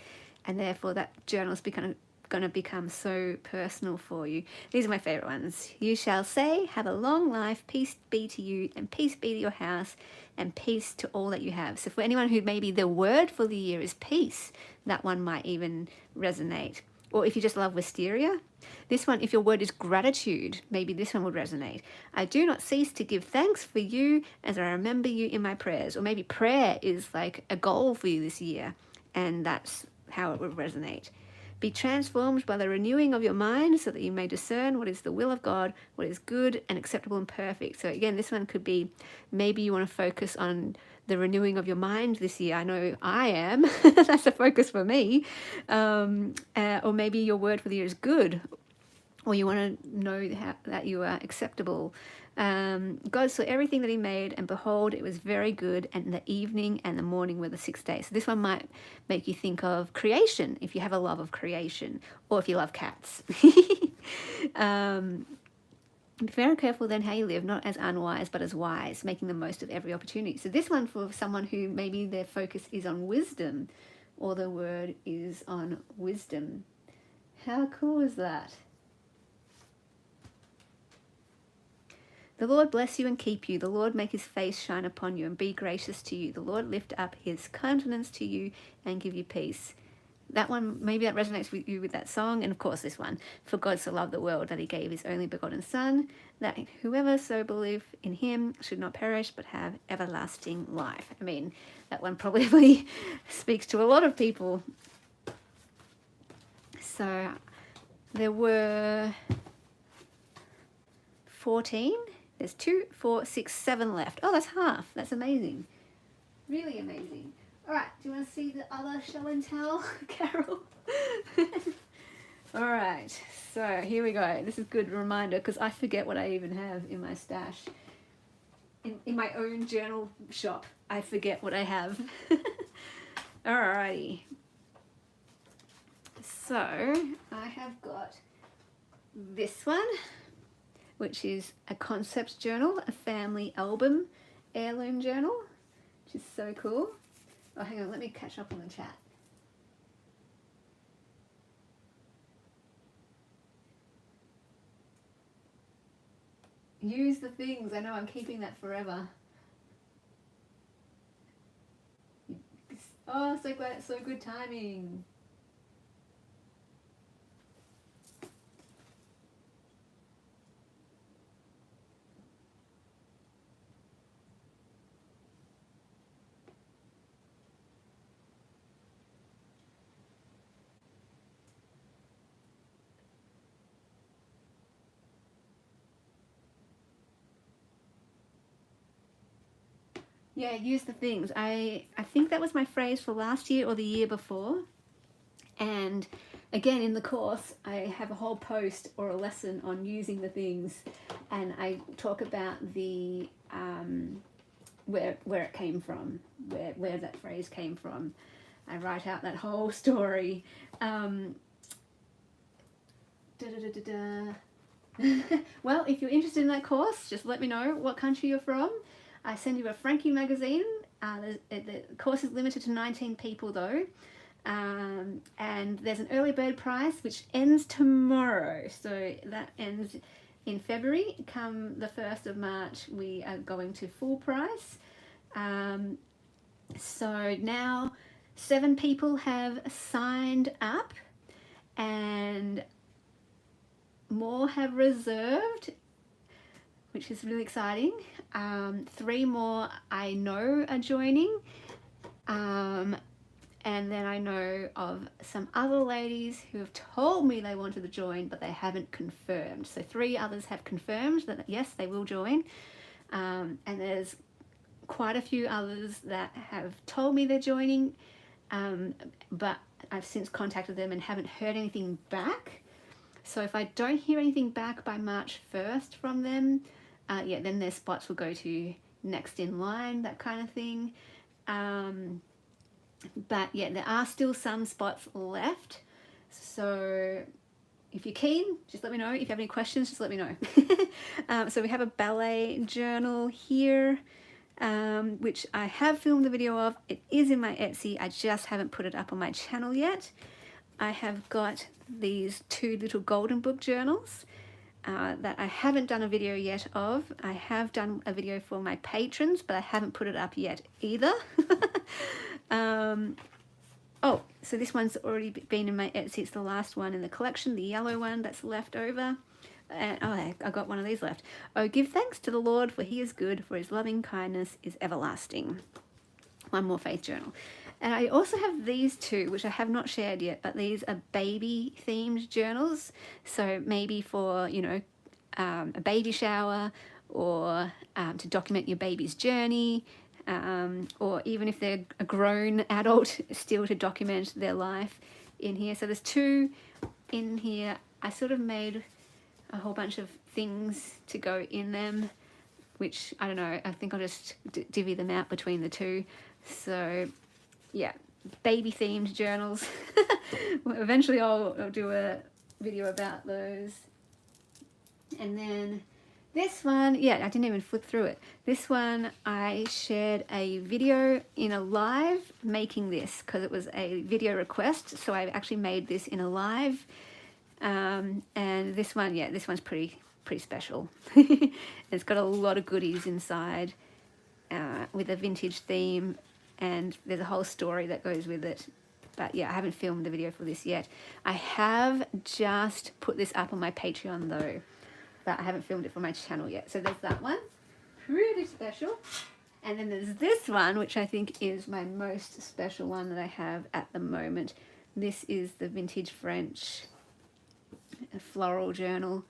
A: and therefore that journal is going to become so personal for you. These are my favorite ones. You shall say, have a long life, peace be to you, and peace be to your house, and peace to all that you have. So for anyone who maybe the word for the year is peace, that one might even resonate. Or if you just love wisteria, this one, if your word is gratitude, maybe this one would resonate. I do not cease to give thanks for you as I remember you in my prayers. Or maybe prayer is like a goal for you this year, and that's how it would resonate. Be transformed by the renewing of your mind so that you may discern what is the will of God, what is good and acceptable and perfect. So again, this one could be, maybe you want to focus on the renewing of your mind this year. I know I am. That's a focus for me. Or maybe your word for the year is good, or you want to know that you are acceptable. God saw everything that he made, and behold, it was very good, and the evening and the morning were the sixth day. So this one might make you think of creation, if you have a love of creation, or if you love cats. Be very careful then how you live, not as unwise, but as wise, making the most of every opportunity. So this one for someone who maybe their focus is on wisdom, or the word is on wisdom. How cool is that? The Lord bless you and keep you. The Lord make his face shine upon you and be gracious to you. The Lord lift up his countenance to you and give you peace. That one, maybe that resonates with you with that song. And of course this one, for God so loved the world that he gave his only begotten Son, that whoever so believe in him should not perish but have everlasting life. I mean, that one probably speaks to a lot of people. So there were 14. There's 2, 4, 6, 7 left. Oh, that's half. That's amazing. Really amazing. All right, do you want to see the other show and tell, Carol? All right, so here we go. This is a good reminder because I forget what I even have in my stash. In my own journal shop, I forget what I have. All righty. So I have got this one, which is a concept journal, a family album heirloom journal, which is so cool. Oh, hang on, let me catch up on the chat. Use the things. I know I'm keeping that forever. Oh, so glad, so good timing. Yeah, use the things. I think that was my phrase for last year or the year before. And again, in the course, I have a whole post or a lesson on using the things, and I talk about the where it came from, where that phrase came from. I write out that whole story. Well, if you're interested in that course, just let me know what country you're from. I send you a Frankie magazine. The course is limited to 19 people though. And there's an early bird price which ends tomorrow. So that ends in February. Come the 1st of March, we are going to full price. So now 7 people have signed up and more have reserved, which is really exciting. 3 more I know are joining. And then I know of some other ladies who have told me they wanted to join, but they haven't confirmed. So 3 others have confirmed that yes, they will join. And there's quite a few others that have told me they're joining, but I've since contacted them and haven't heard anything back. So if I don't hear anything back by March 1st from them, then their spots will go to next in line, that kind of thing. But yeah, there are still some spots left. So if you're keen, just let me know. If you have any questions, just let me know. So we have a ballet journal here, which I have filmed a video of. It is in my Etsy. I just haven't put it up on my channel yet. I have got these 2 little golden book journals that I haven't done a video yet of. I have done a video for my patrons, but I haven't put it up yet either. Oh, so this one's already been in my Etsy. It's the last one in the collection, the yellow one that's left over. And oh, I got one of these left. Oh, give thanks to the Lord, for he is good, for his loving kindness is everlasting. One more faith journal. And I also have these 2, which I have not shared yet, but these are baby themed journals. So maybe for, you know, a baby shower, or to document your baby's journey, or even if they're a grown adult, still to document their life in here. So there's 2 in here. I sort of made a whole bunch of things to go in them. which I don't know, I think I'll just divvy them out between the two. So yeah, baby themed journals. Eventually I'll do a video about those. And then this one, yeah, I didn't even flip through it. This one, I shared a video in a live making this because it was a video request. So I actually made this in a live. And this one, yeah, this one's pretty special. It's got a lot of goodies inside with a vintage theme, and there's a whole story that goes with it. But yeah, I haven't filmed the video for this yet. I have just put this up on my Patreon though, but I haven't filmed it for my channel yet. So there's that one, pretty special. And then there's this one, which I think is my most special one that I have at the moment. This is the Vintage French floral journal,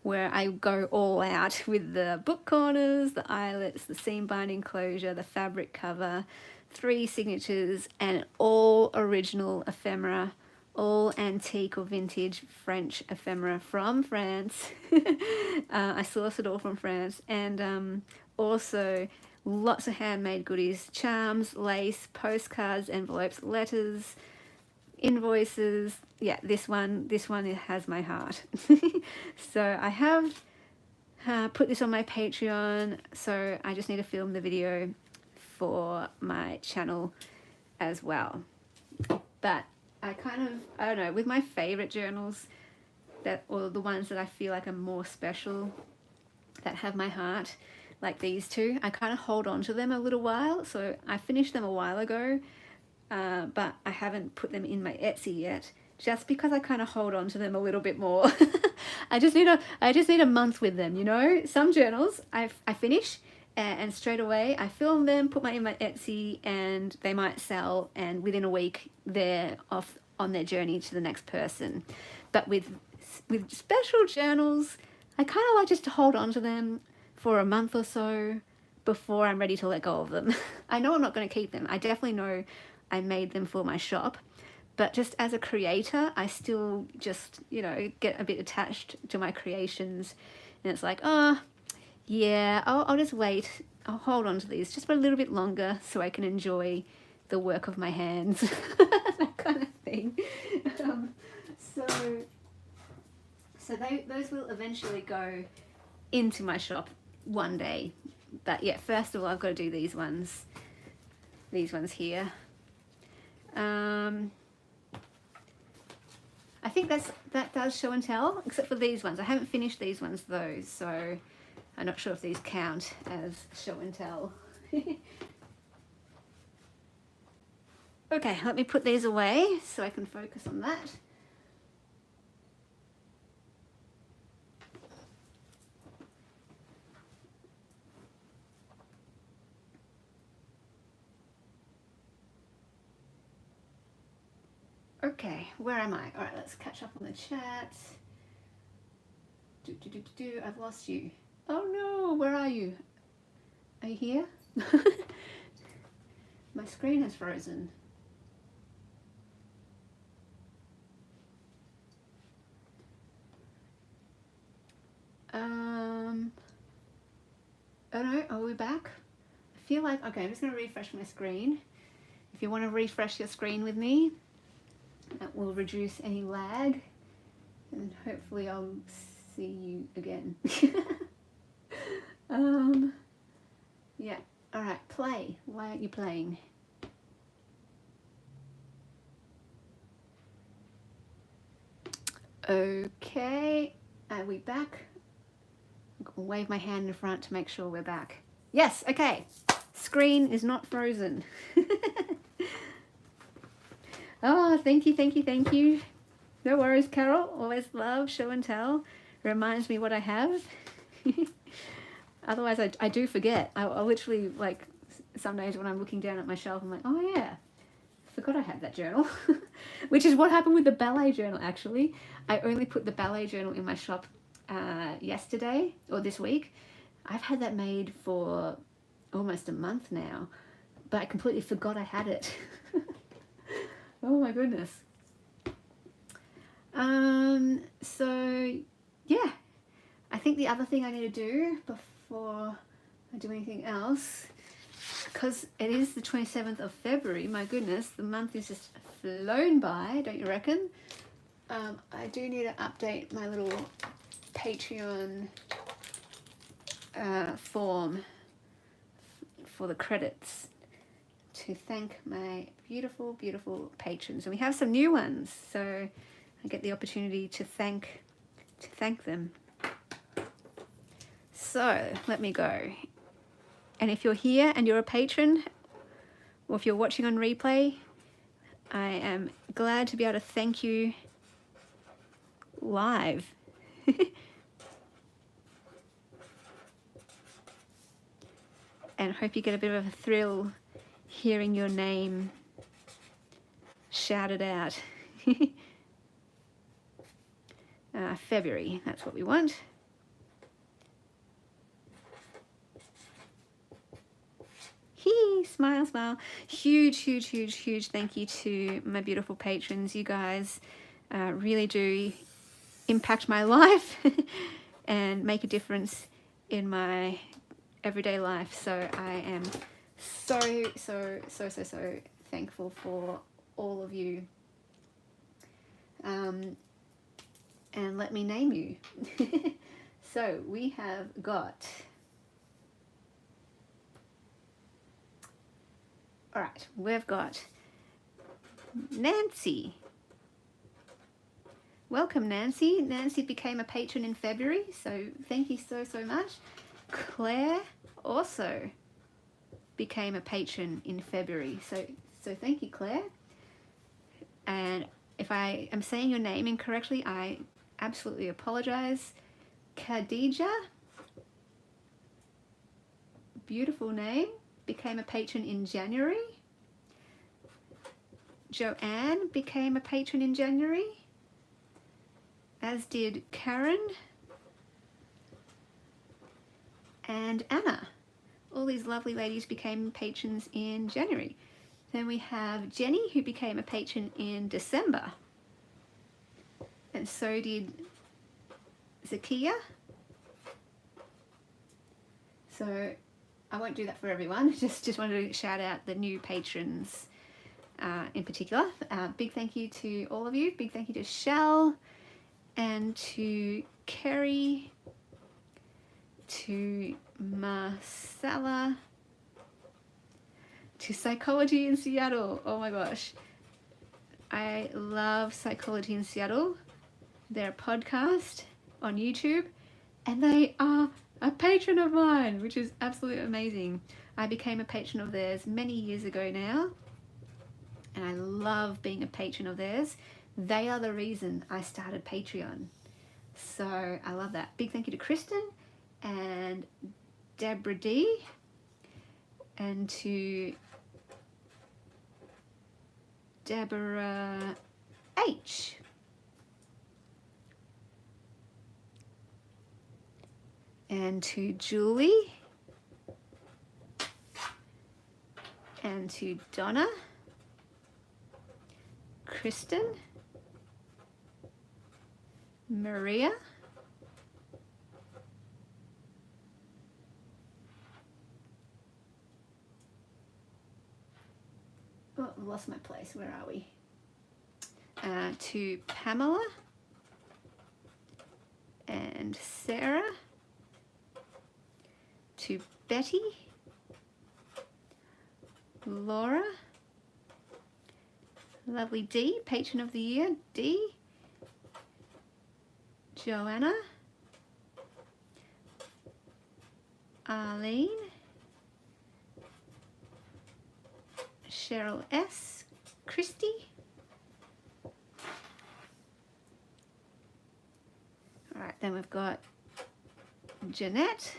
A: where I go all out with the book corners, the eyelets, the seam binding closure, the fabric cover, 3 signatures, and all original ephemera, all antique or vintage French ephemera from France. I source it all from France. And also lots of handmade goodies, charms, lace, postcards, envelopes, letters, invoices. Yeah, this one has my heart. So I have put this on my Patreon, so I just need to film the video for my channel as well. But I don't know, with my favorite journals, or the ones that I feel like are more special, that have my heart, like these two, I kind of hold on to them a little while. So I finished them a while ago, but I haven't put them in my Etsy yet, just because I kind of hold on to them a little bit more. I just need a month with them, you know. Some journals I finish and straight away I film them, put my in my Etsy, and they might sell, and within a week they're off on their journey to the next person. But with special journals, I kind of like just to hold on to them for a month or so before I'm ready to let go of them. I know I'm not going to keep them. I definitely know I made them for my shop, but just as a creator, I still just, you know, get a bit attached to my creations, and it's like, oh yeah, I'll just wait. I'll hold on to these just for a little bit longer so I can enjoy the work of my hands, that kind of thing. So those will eventually go into my shop one day. But yeah, first of all, I've got to do these ones here. I think that does show and tell, except for these ones. I haven't finished these ones though, so I'm not sure if these count as show and tell. Okay, let me put these away so I can focus on that. Okay, where am I? All right, let's catch up on the chat. I've lost you. Oh no, where are you? Are you here? My screen has frozen. Oh no, are we back? I feel like, okay, I'm just going to refresh my screen. If you want to refresh your screen with me, that will reduce any lag, and hopefully I'll see you again. Yeah, all right, play. Why aren't you playing? Okay, are we back? I'll wave my hand in front to make sure we're back. Yes, okay. Screen is not frozen. Oh, thank you, thank you, thank you. No worries, Carol. Always love show and tell. Reminds me what I have. Otherwise, I do forget. I literally, like, some days when I'm looking down at my shelf, I'm like, oh yeah, I forgot I had that journal. Which is what happened with the ballet journal, actually. I only put the ballet journal in my shop yesterday, or this week. I've had that made for almost a month now, but I completely forgot I had it. Oh my goodness. So yeah, I think the other thing I need to do before I do anything else, because it is the 27th of February, my goodness, the month is just flown by, don't you reckon? I do need to update my little Patreon form for the credits to thank my beautiful, beautiful patrons. And we have some new ones, so I get the opportunity to thank them. So let me go. And if you're here and you're a patron, or if you're watching on replay, I am glad to be able to thank you live. And hope you get a bit of a thrill hearing your name shouted out. February, that's what we want. Smile, smile. Huge, huge, huge, huge thank you to my beautiful patrons. You guys really do impact my life and make a difference in my everyday life. So I am so thankful for all of you. And let me name you. So we have got... All right, we've got Nancy. Welcome, Nancy. Nancy became a patron in February, so thank you so much. Claire also became a patron in February, so thank you, Claire. And if I am saying your name incorrectly, I absolutely apologize. Khadija, beautiful name, became a patron in January. Joanne became a patron in January, as did Karen and Anna. All these lovely ladies became patrons in January. Then we have Jenny, who became a patron in December, and so did Zakia. So I won't do that for everyone, just wanted to shout out the new patrons in particular. Big thank you to all of you. Big thank you to Shell and to Kerry, to Marcella, to Psychology in Seattle. Oh my gosh. I love Psychology in Seattle. They're a podcast on YouTube, and they are a patron of mine, which is absolutely amazing. I became a patron of theirs many years ago now, and I love being a patron of theirs. They are the reason I started Patreon. So I love that. Big thank you to Kristen and Deborah D, and to Deborah H. And to Julie, and to Donna, Kristen, Maria, oh, I've lost my place, where are we? To Pamela and Sarah, to Betty, Laura, lovely Dee, patron of the year, Dee, Joanna, Arlene, Cheryl S, Christy, all right, then we've got Jeanette,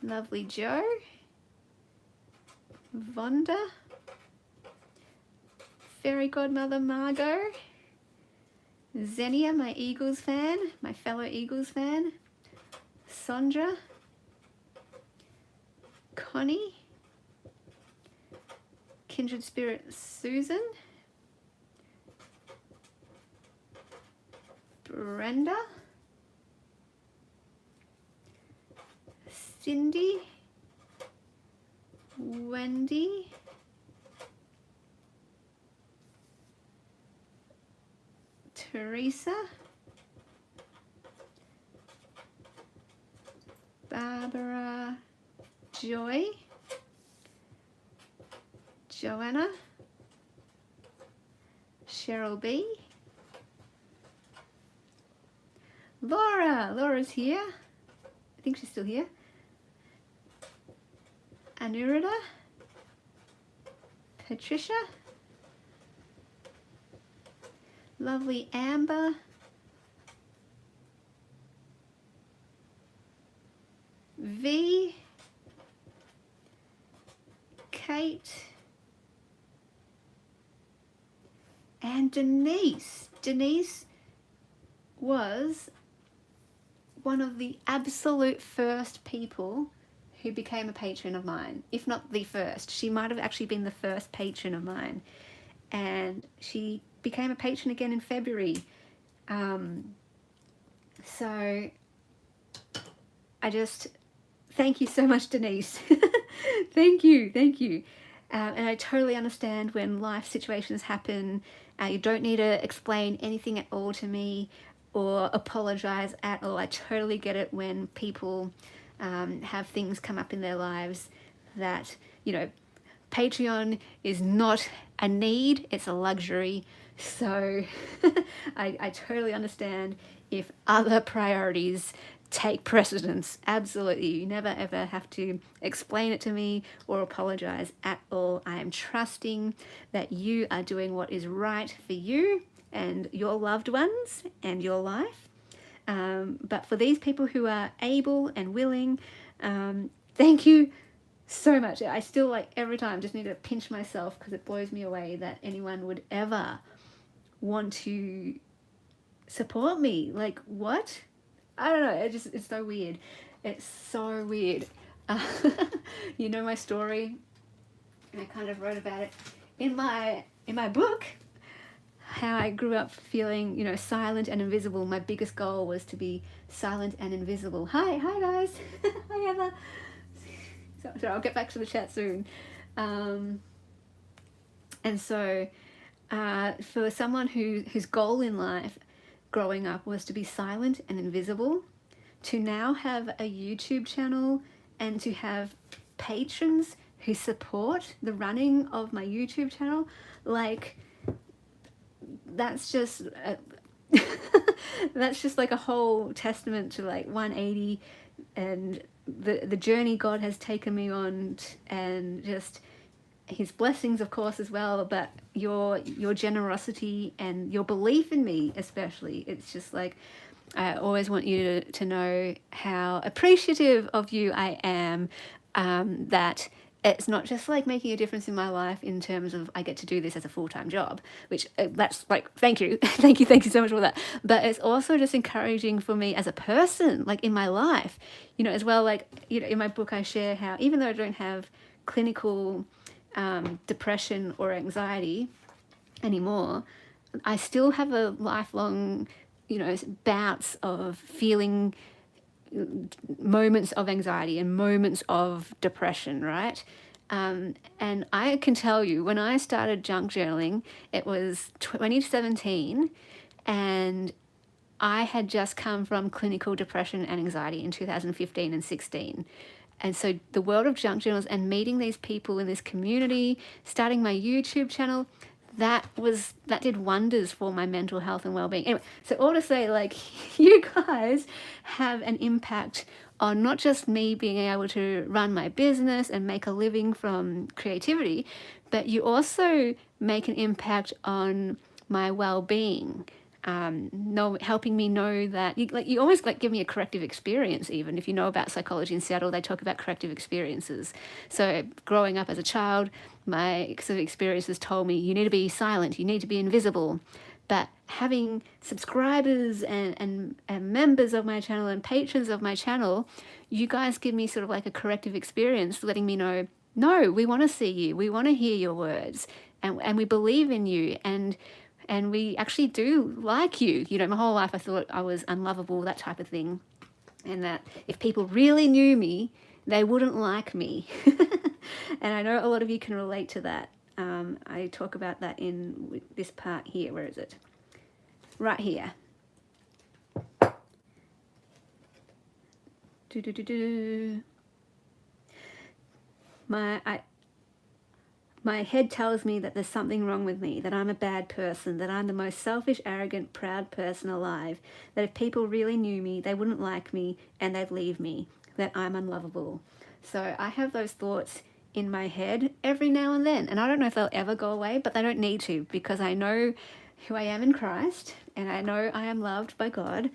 A: lovely Joe, Vonda, fairy godmother Margot, Xenia, my Eagles fan, my fellow Eagles fan, Sondra, Connie, kindred spirit Susan, Brenda, Cindy, Wendy, Teresa, Barbara, Joy, Joanna, Cheryl B, Laura's here, I think she's still here, Anurida, Patricia, lovely Amber, V, Kate, and Denise. Denise was one of the absolute first people who became a patron of mine, if not the first. She might have actually been the first patron of mine, and she became a patron again in February. So I just thank you so much, Denise. Thank you. And I totally understand when life situations happen. You don't need to explain anything at all to me or apologize at all. I totally get it when people have things come up in their lives that, you know, Patreon is not a need, it's a luxury. So I totally understand if other priorities take precedence. Absolutely. You never ever have to explain it to me or apologize at all. I am trusting that you are doing what is right for you and your loved ones and your life. But for these people who are able and willing, thank you so much. I still, like, every time just need to pinch myself because it blows me away that anyone would ever want to support me. Like, what? I don't know, it's so weird. It's so weird. You know my story, and I kind of wrote about it in my book, how I grew up feeling, you know, silent and invisible. My biggest goal was to be silent and invisible. Hi guys. Hi Emma. So I'll get back to the chat soon. And so for someone whose goal in life growing up was to be silent and invisible, to now have a YouTube channel and to have patrons who support the running of my YouTube channel, like, that's just that's just like a whole testament to, like, 180 and the journey God has taken me on, and just his blessings, of course, as well, but your generosity and your belief in me especially. It's just like, I always want you to know how appreciative of you I am, that it's not just like making a difference in my life in terms of I get to do this as a full-time job, which that's like, thank you thank you so much for that, but it's also just encouraging for me as a person, like in my life, you know, as well. Like, you know, in my book I share how even though I don't have clinical depression or anxiety anymore, I still have a lifelong, you know, bouts of feeling moments of anxiety and moments of depression, right? And I can tell you, when I started junk journaling, it was 2017, and I had just come from clinical depression and anxiety in 2015 and 16. And so the world of junk journals and meeting these people in this community, starting my YouTube channel, that did wonders for my mental health and well-being. Anyway, so all to say, like, you guys have an impact on not just me being able to run my business and make a living from creativity, but you also make an impact on my well-being. Helping me know that you almost like give me a corrective experience. Even if you know about psychology in Seattle, they talk about corrective experiences. So growing up as a child, my sort of experiences told me you need to be silent, you need to be invisible. But having subscribers and members of my channel and patrons of my channel, you guys give me sort of like a corrective experience, letting me know, no, we want to see you, we want to hear your words, and we believe in you, and we actually do like you. You know, my whole life I thought I was unlovable, that type of thing. And that if people really knew me, they wouldn't like me. And I know a lot of you can relate to that. I talk about that in this part here. Where is it? Right here. My head tells me that there's something wrong with me, that I'm a bad person, that I'm the most selfish, arrogant, proud person alive, that if people really knew me, they wouldn't like me and they'd leave me, that I'm unlovable. So I have those thoughts in my head every now and then, and I don't know if they'll ever go away, but they don't need to, because I know who I am in Christ, and I know I am loved by God,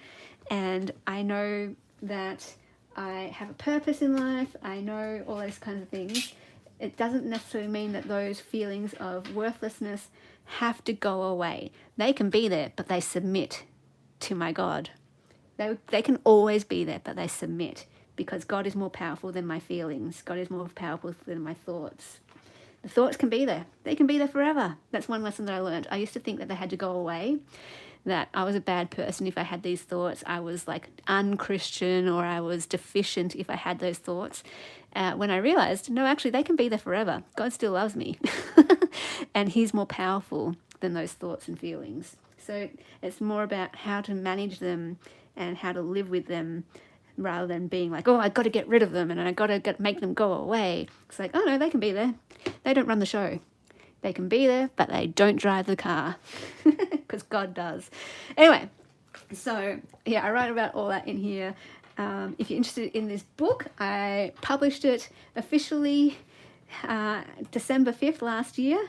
A: and I know that I have a purpose in life. I know all those kinds of things. It doesn't necessarily mean that those feelings of worthlessness have to go away. They can be there, but they submit to my God. They can always be there, but they submit, because God is more powerful than my feelings. God is more powerful than my thoughts. The thoughts can be there. They can be there forever. That's one lesson that I learned. I used to think that they had to go away, that I was a bad person if I had these thoughts. I was like unchristian, or I was deficient if I had those thoughts. When I realized, no, actually, they can be there forever. God still loves me. And he's more powerful than those thoughts and feelings. So it's more about how to manage them and how to live with them, rather than being like, oh, I've got to get rid of them and I've got to make them go away. It's like, oh no, they can be there. They don't run the show. They can be there, but they don't drive the car, because God does. Anyway, so yeah, I write about all that in here. If you're interested in this book, I published it officially December 5th last year,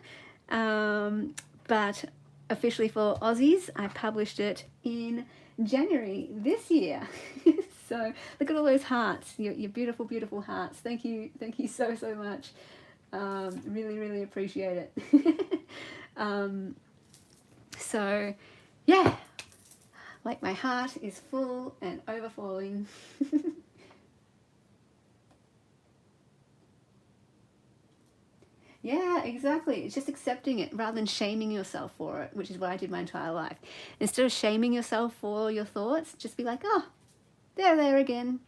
A: but officially for Aussies, I published it in January this year. So look at all those hearts, your beautiful, beautiful hearts. Thank you so much. Really appreciate it. So yeah, like my heart is full and overflowing. Yeah, exactly. It's just accepting it rather than shaming yourself for it, which is what I did my entire life. Instead of shaming yourself for your thoughts, just be like, oh, they're there again.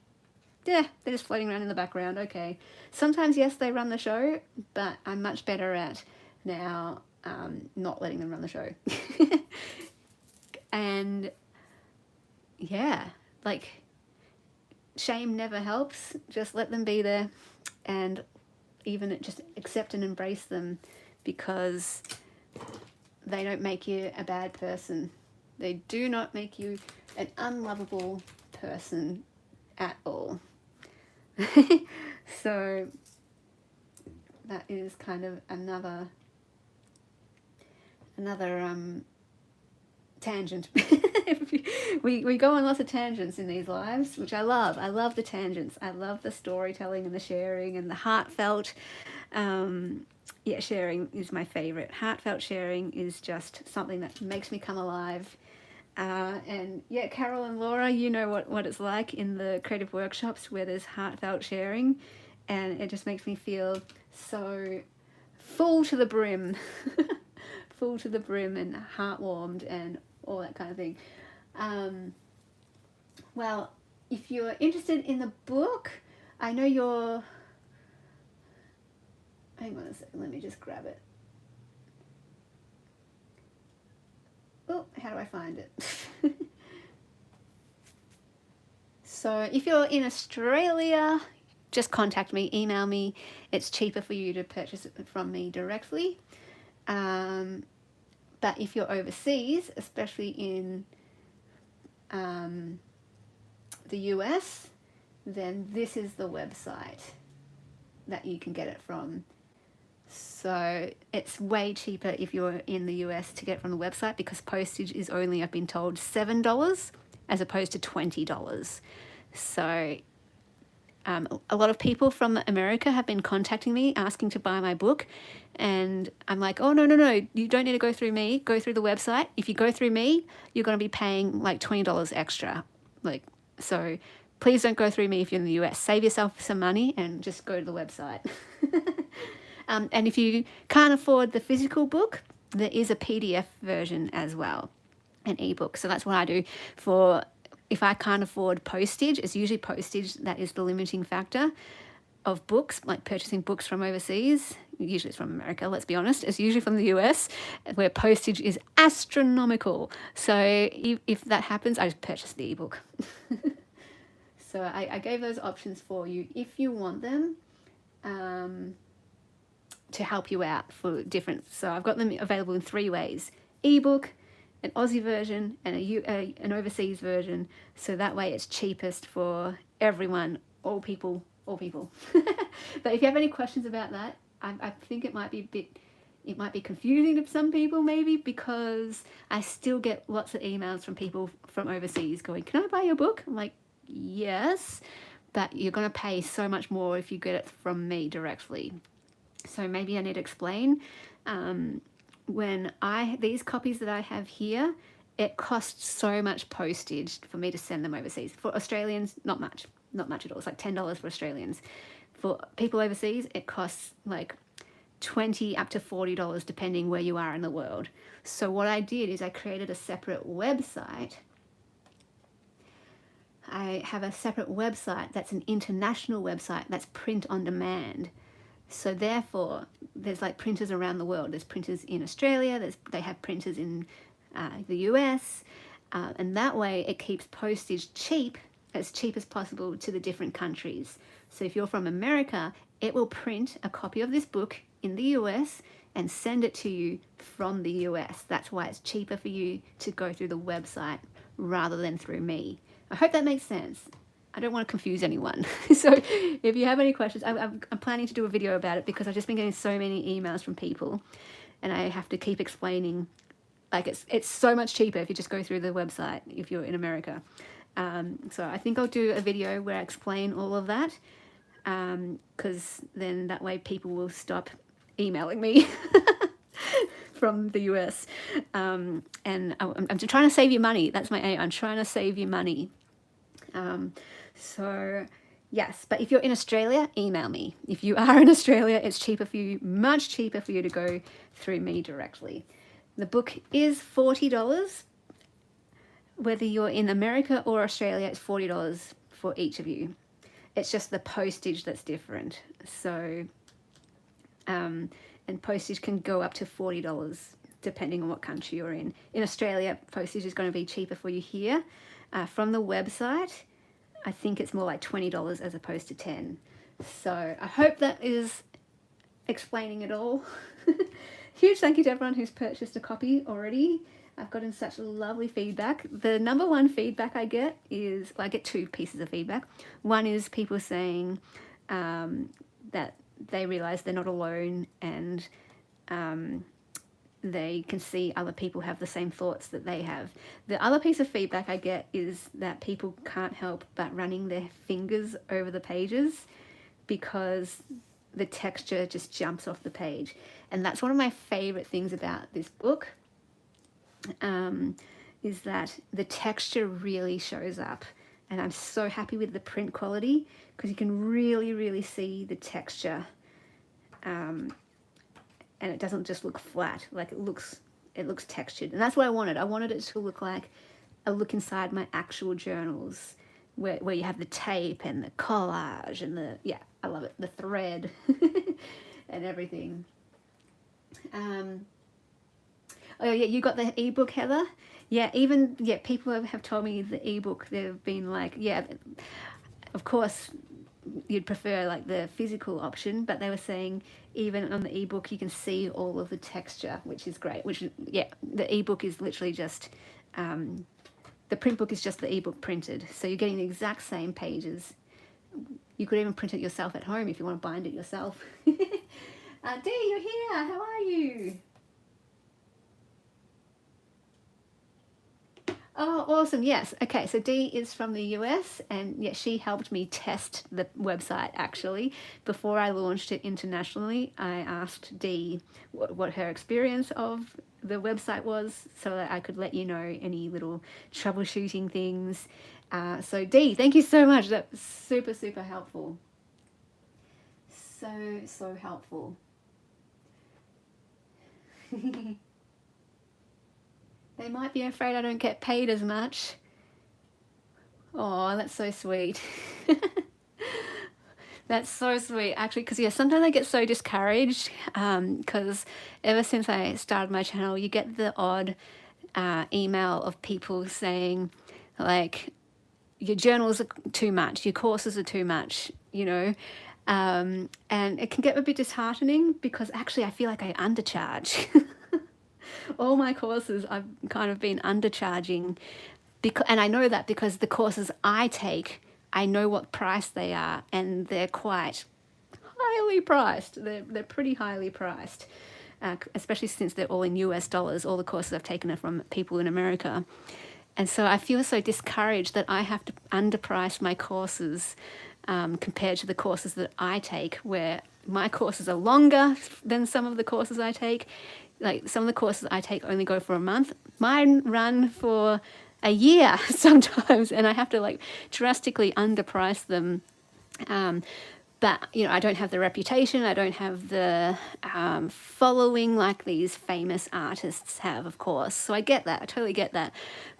A: Yeah, they're just floating around in the background. Okay. Sometimes, yes, they run the show, but I'm much better at now not letting them run the show. And yeah, like, shame never helps. Just let them be there, and even just accept and embrace them, because they don't make you a bad person. They do not make you an unlovable person at all. So that is kind of another tangent. we go on lots of tangents in these lives, which I love. I love the tangents. I love the storytelling and the sharing and the heartfelt. Sharing is my favorite. Heartfelt sharing is just something that makes me come alive. And yeah, Carol and Laura, you know what it's like in the creative workshops where there's heartfelt sharing, and it just makes me feel so full to the brim. Full to the brim and heart-warmed and all that kind of thing. Well, if you're interested in the book, I know you're... Hang on a second, let me just grab it. Oh, how do I find it? So if you're in Australia, just contact me, email me. It's cheaper for you to purchase it from me directly. But if you're overseas, especially in the US, then this is the website that you can get it from. So it's way cheaper if you're in the US to get it from the website, because postage is only, I've been told, $7 as opposed to $20. So a lot of people from America have been contacting me asking to buy my book, and I'm like, oh, no, you don't need to go through me, go through the website. If you go through me, you're going to be paying like $20 extra. Like, so please don't go through me if you're in the US. Save yourself some money and just go to the website. And if you can't afford the physical book, there is a PDF version as well, an ebook. So that's what I do for, if I can't afford postage, it's usually postage that is the limiting factor. of books, like purchasing books from overseas. Usually it's from America, let's be honest. It's usually from the US, where postage is astronomical. So if that happens, I just purchase the ebook. So I gave those options for you if you want them, to help you out for different. So I've got them available in 3 ways: ebook, an Aussie version, and an overseas version. So that way it's cheapest for everyone, all people. But if you have any questions about that, I think it might be confusing to some people, maybe, because I still get lots of emails from people from overseas going, "Can I buy your book?" I'm like, yes, but you're going to pay so much more if you get it from me directly. So maybe I need to explain. These copies that I have here, it costs so much postage for me to send them overseas. For Australians, not much at all. It's like $10 for Australians. For people overseas, it costs like $20 up to $40 depending where you are in the world. So what I did is I created a separate website. I have a separate website that's an international website that's print on demand. So therefore, there's like printers around the world. There's printers in Australia, they have printers in the US, and that way it keeps postage cheap, as cheap as possible, to the different countries. So if you're from America, it will print a copy of this book in the US and send it to you from the US. That's why it's cheaper for you to go through the website rather than through me. I hope that makes sense. I don't want to confuse anyone. So if you have any questions, I'm planning to do a video about it, because I've just been getting so many emails from people, and I have to keep explaining, like it's so much cheaper if you just go through the website if you're in America. So I think I'll do a video where I explain all of that, because then that way people will stop emailing me from the US. And I'm trying to save you money. That's my aim. I'm trying to save you money. So yes, but if you're in Australia, email me. If you are in Australia, it's cheaper for you, much cheaper for you to go through me directly. The book is $40. Whether you're in America or Australia, it's $40 for each of you. It's just the postage that's different. So, and postage can go up to $40 depending on what country you're in. In Australia, postage is going to be cheaper for you here. From the website, I think it's more like $20 as opposed to $10. So I hope that is explaining it all. Huge thank you to everyone who's purchased a copy already. I've gotten such lovely feedback. The number one feedback I get is, well, I get 2 pieces of feedback. One is people saying that they realize they're not alone, and they can see other people have the same thoughts that they have. The other piece of feedback I get is that people can't help but running their fingers over the pages because the texture just jumps off the page. And that's one of my favorite things about this book, is that the texture really shows up. And I'm so happy with the print quality, because you can really see the texture. And it doesn't just look flat, like it looks textured. And that's what I wanted. I wanted it to look like a look inside my actual journals, where you have the tape and the collage and I love it, the thread and everything. Oh yeah, you got the ebook, Heather? Yeah, people have told me the ebook, they've been like, yeah, of course you'd prefer like the physical option, but they were saying even on the ebook you can see all of the texture, which is great. The ebook is literally just the print book is just the ebook printed, so you're getting the exact same pages. You could even print it yourself at home if you want to bind it yourself. Dee, you're here. How are you? Oh, awesome. Yes. Okay. So Dee is from the US, and yeah, she helped me test the website actually. Before I launched it internationally, I asked Dee what her experience of the website was, so that I could let you know any little troubleshooting things. So Dee, thank you so much. That's super helpful. So helpful. They might be afraid I don't get paid as much. Oh, that's so sweet. That's so sweet, actually, because yeah, sometimes I get so discouraged because ever since I started my channel, you get the odd email of people saying, like, your journals are too much, your courses are too much, you know, and it can get a bit disheartening because actually I feel like I undercharge. All my courses I've kind of been undercharging, because, and I know that because the courses I take, I know what price they are, and they're quite highly priced. They're pretty highly priced, especially since they're all in US dollars. All the courses I've taken are from people in America. And so I feel so discouraged that I have to underprice my courses compared to the courses that I take, where my courses are longer than some of the courses I take. Like some of the courses I take only go for a month. Mine run for a year sometimes, and I have to like drastically underprice them. But, you know, I don't have the reputation, I don't have the following like these famous artists have, of course. So I get that, I totally get that.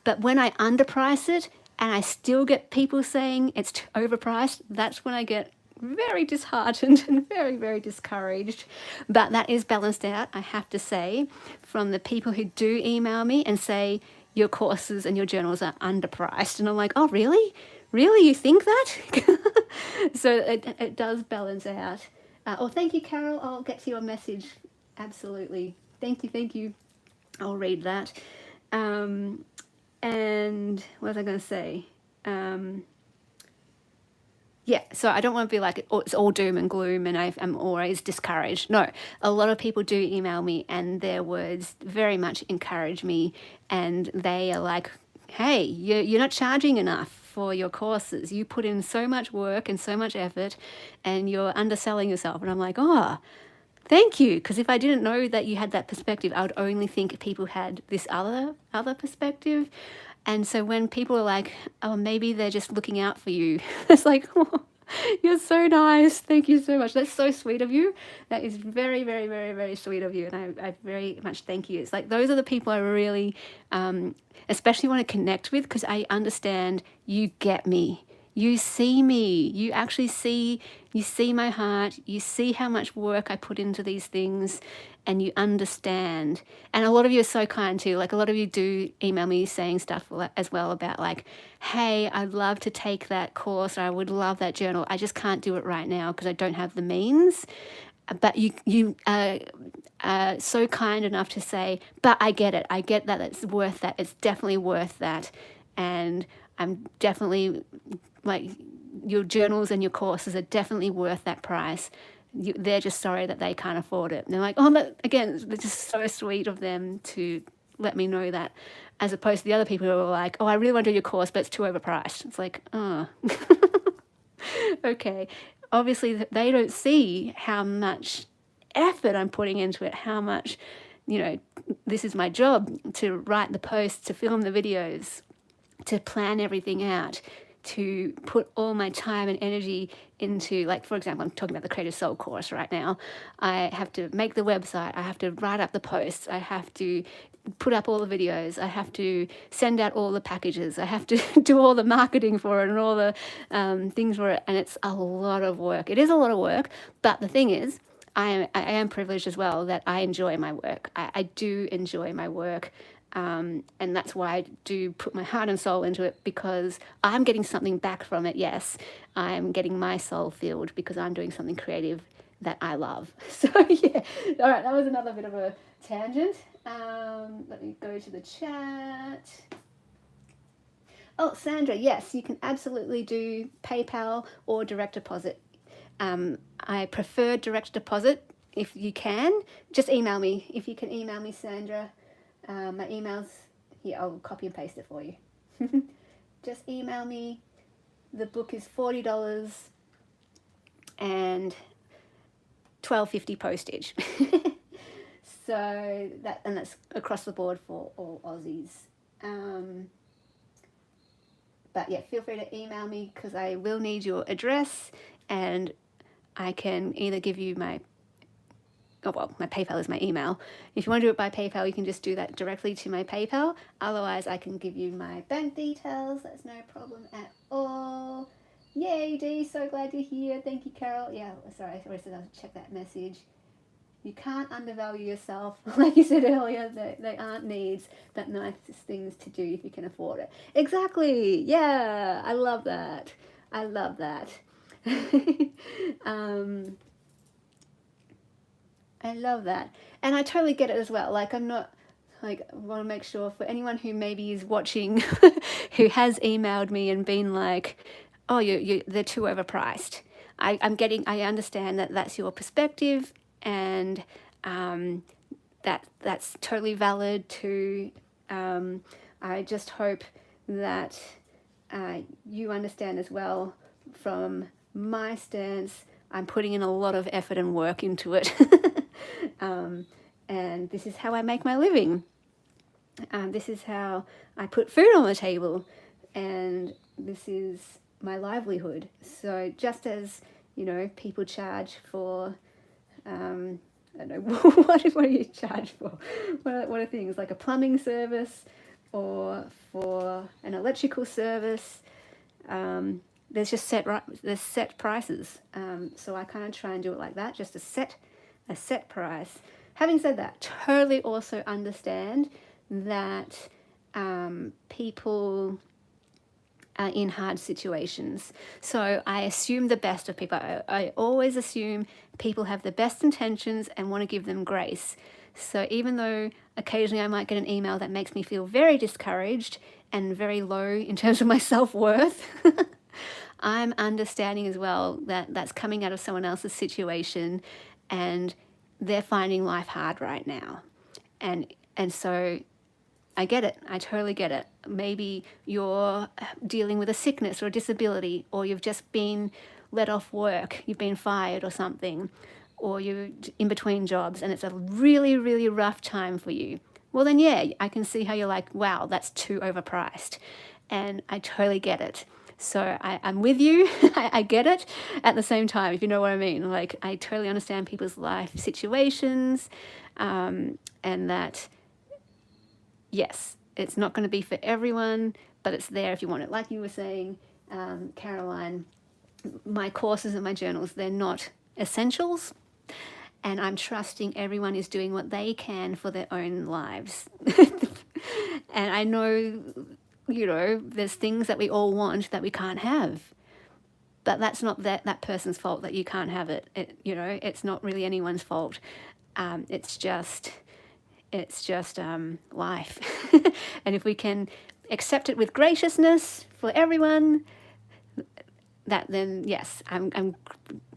A: But when I underprice it and I still get people saying it's overpriced, that's when I get very disheartened and very, very discouraged. But that is balanced out, I have to say, from the people who do email me and say, your courses and your journals are underpriced. And I'm like, oh, really? Really? You think that? So it does balance out. Oh, thank you, Carol. I'll get to your message. Absolutely. Thank you. Thank you. I'll read that. And what was I going to say? Yeah, so I don't want to be like, oh, it's all doom and gloom and I'm always discouraged. No, a lot of people do email me and their words very much encourage me, and they are like, hey, you're not charging enough for your courses. You put in so much work and so much effort and you're underselling yourself. And I'm like, oh, thank you, because if I didn't know that you had that perspective, I would only think people had this other perspective. And so when people are like, oh, maybe they're just looking out for you, it's like, oh, you're so nice. Thank you so much. That's so sweet of you. That is very, very, very, very sweet of you. And I very much thank you. It's like those are the people I really especially want to connect with, because I understand you get me. You see me. You actually see, you see my heart. You see how much work I put into these things, and you understand. And a lot of you are so kind too. Like a lot of you do email me saying stuff as well about like, hey, I'd love to take that course, or I would love that journal. I just can't do it right now because I don't have the means. But you are so kind enough to say, but I get it. I get that it's worth that. It's definitely worth that. And I'm definitely, like, your journals and your courses are definitely worth that price. They're just sorry that they can't afford it. And they're like, oh, that, again, it's just so sweet of them to let me know that, as opposed to the other people who are like, oh, I really want to do your course, but it's too overpriced. It's like, oh, okay. Obviously, they don't see how much effort I'm putting into it, how much, you know, this is my job, to write the posts, to film the videos, to plan everything out, to put all my time and energy into, like, for example, I'm talking about the Creative Soul course right now. I have to make the website, I have to write up the posts, I have to put up all the videos, I have to send out all the packages, I have to do all the marketing for it and all the things for it, and it's a lot of work. It is a lot of work, but the thing is, I am privileged as well that I enjoy my work. I do enjoy my work. And that's why I do put my heart and soul into it, because I'm getting something back from it. Yes, I'm getting my soul filled because I'm doing something creative that I love. So yeah, all right, that was another bit of a tangent. Let me go to the chat. Oh, Sandra, yes, you can absolutely do PayPal or direct deposit. I prefer direct deposit. If you can, just email me. If you can email me, Sandra. My email's here. I'll copy and paste it for you. Just email me. The book is $40 and $12.50 postage. So that's across the board for all Aussies. But yeah, feel free to email me, because I will need your address, and I can either give you my PayPal is my email. If you want to do it by PayPal, you can just do that directly to my PayPal. Otherwise, I can give you my bank details. That's no problem at all. Yay, Dee, so glad to hear. Thank you, Carol. Yeah, sorry, I already said I'll check that message. You can't undervalue yourself. Like you said earlier, they aren't needs, but nice things to do if you can afford it. Exactly. Yeah, I love that. I love that. um, I love that. And I totally get it as well. Like, I'm not, like, I want to make sure for anyone who maybe is watching who has emailed me and been like, oh, they're too overpriced. I understand that that's your perspective, and that's totally valid too. I just hope that you understand as well from my stance. I'm putting in a lot of effort and work into it. And this is how I make my living. This is how I put food on the table. And this is my livelihood. So just as, people charge for, I don't know, what do you charge for? What are things like a plumbing service or for an electrical service? There's just there's set prices. So I kind of try and do it like that, just a set price. Having said that, totally also understand that people are in hard situations. So I assume the best of people. I always assume people have the best intentions and want to give them grace. So even though occasionally I might get an email that makes me feel very discouraged and very low in terms of my self-worth, I'm understanding as well that that's coming out of someone else's situation and they're finding life hard right now. And so I get it. I totally get it. Maybe you're dealing with a sickness or a disability, or you've just been let off work, you've been fired or something, or you're in between jobs and it's a really, really rough time for you. Well, then, yeah, I can see how you're like, wow, that's too overpriced. And I totally get it. So I'm with you. I get it at the same time, if you know what I mean. Like, I totally understand people's life situations, and that, yes, it's not going to be for everyone, but it's there if you want it. Like you were saying, Caroline, my courses and my journals, they're not essentials. And I'm trusting everyone is doing what they can for their own lives. And I know, there's things that we all want that we can't have. But that's not that person's fault that you can't have it. It's not really anyone's fault. It's just life. And if we can accept it with graciousness for everyone, then yes, I'm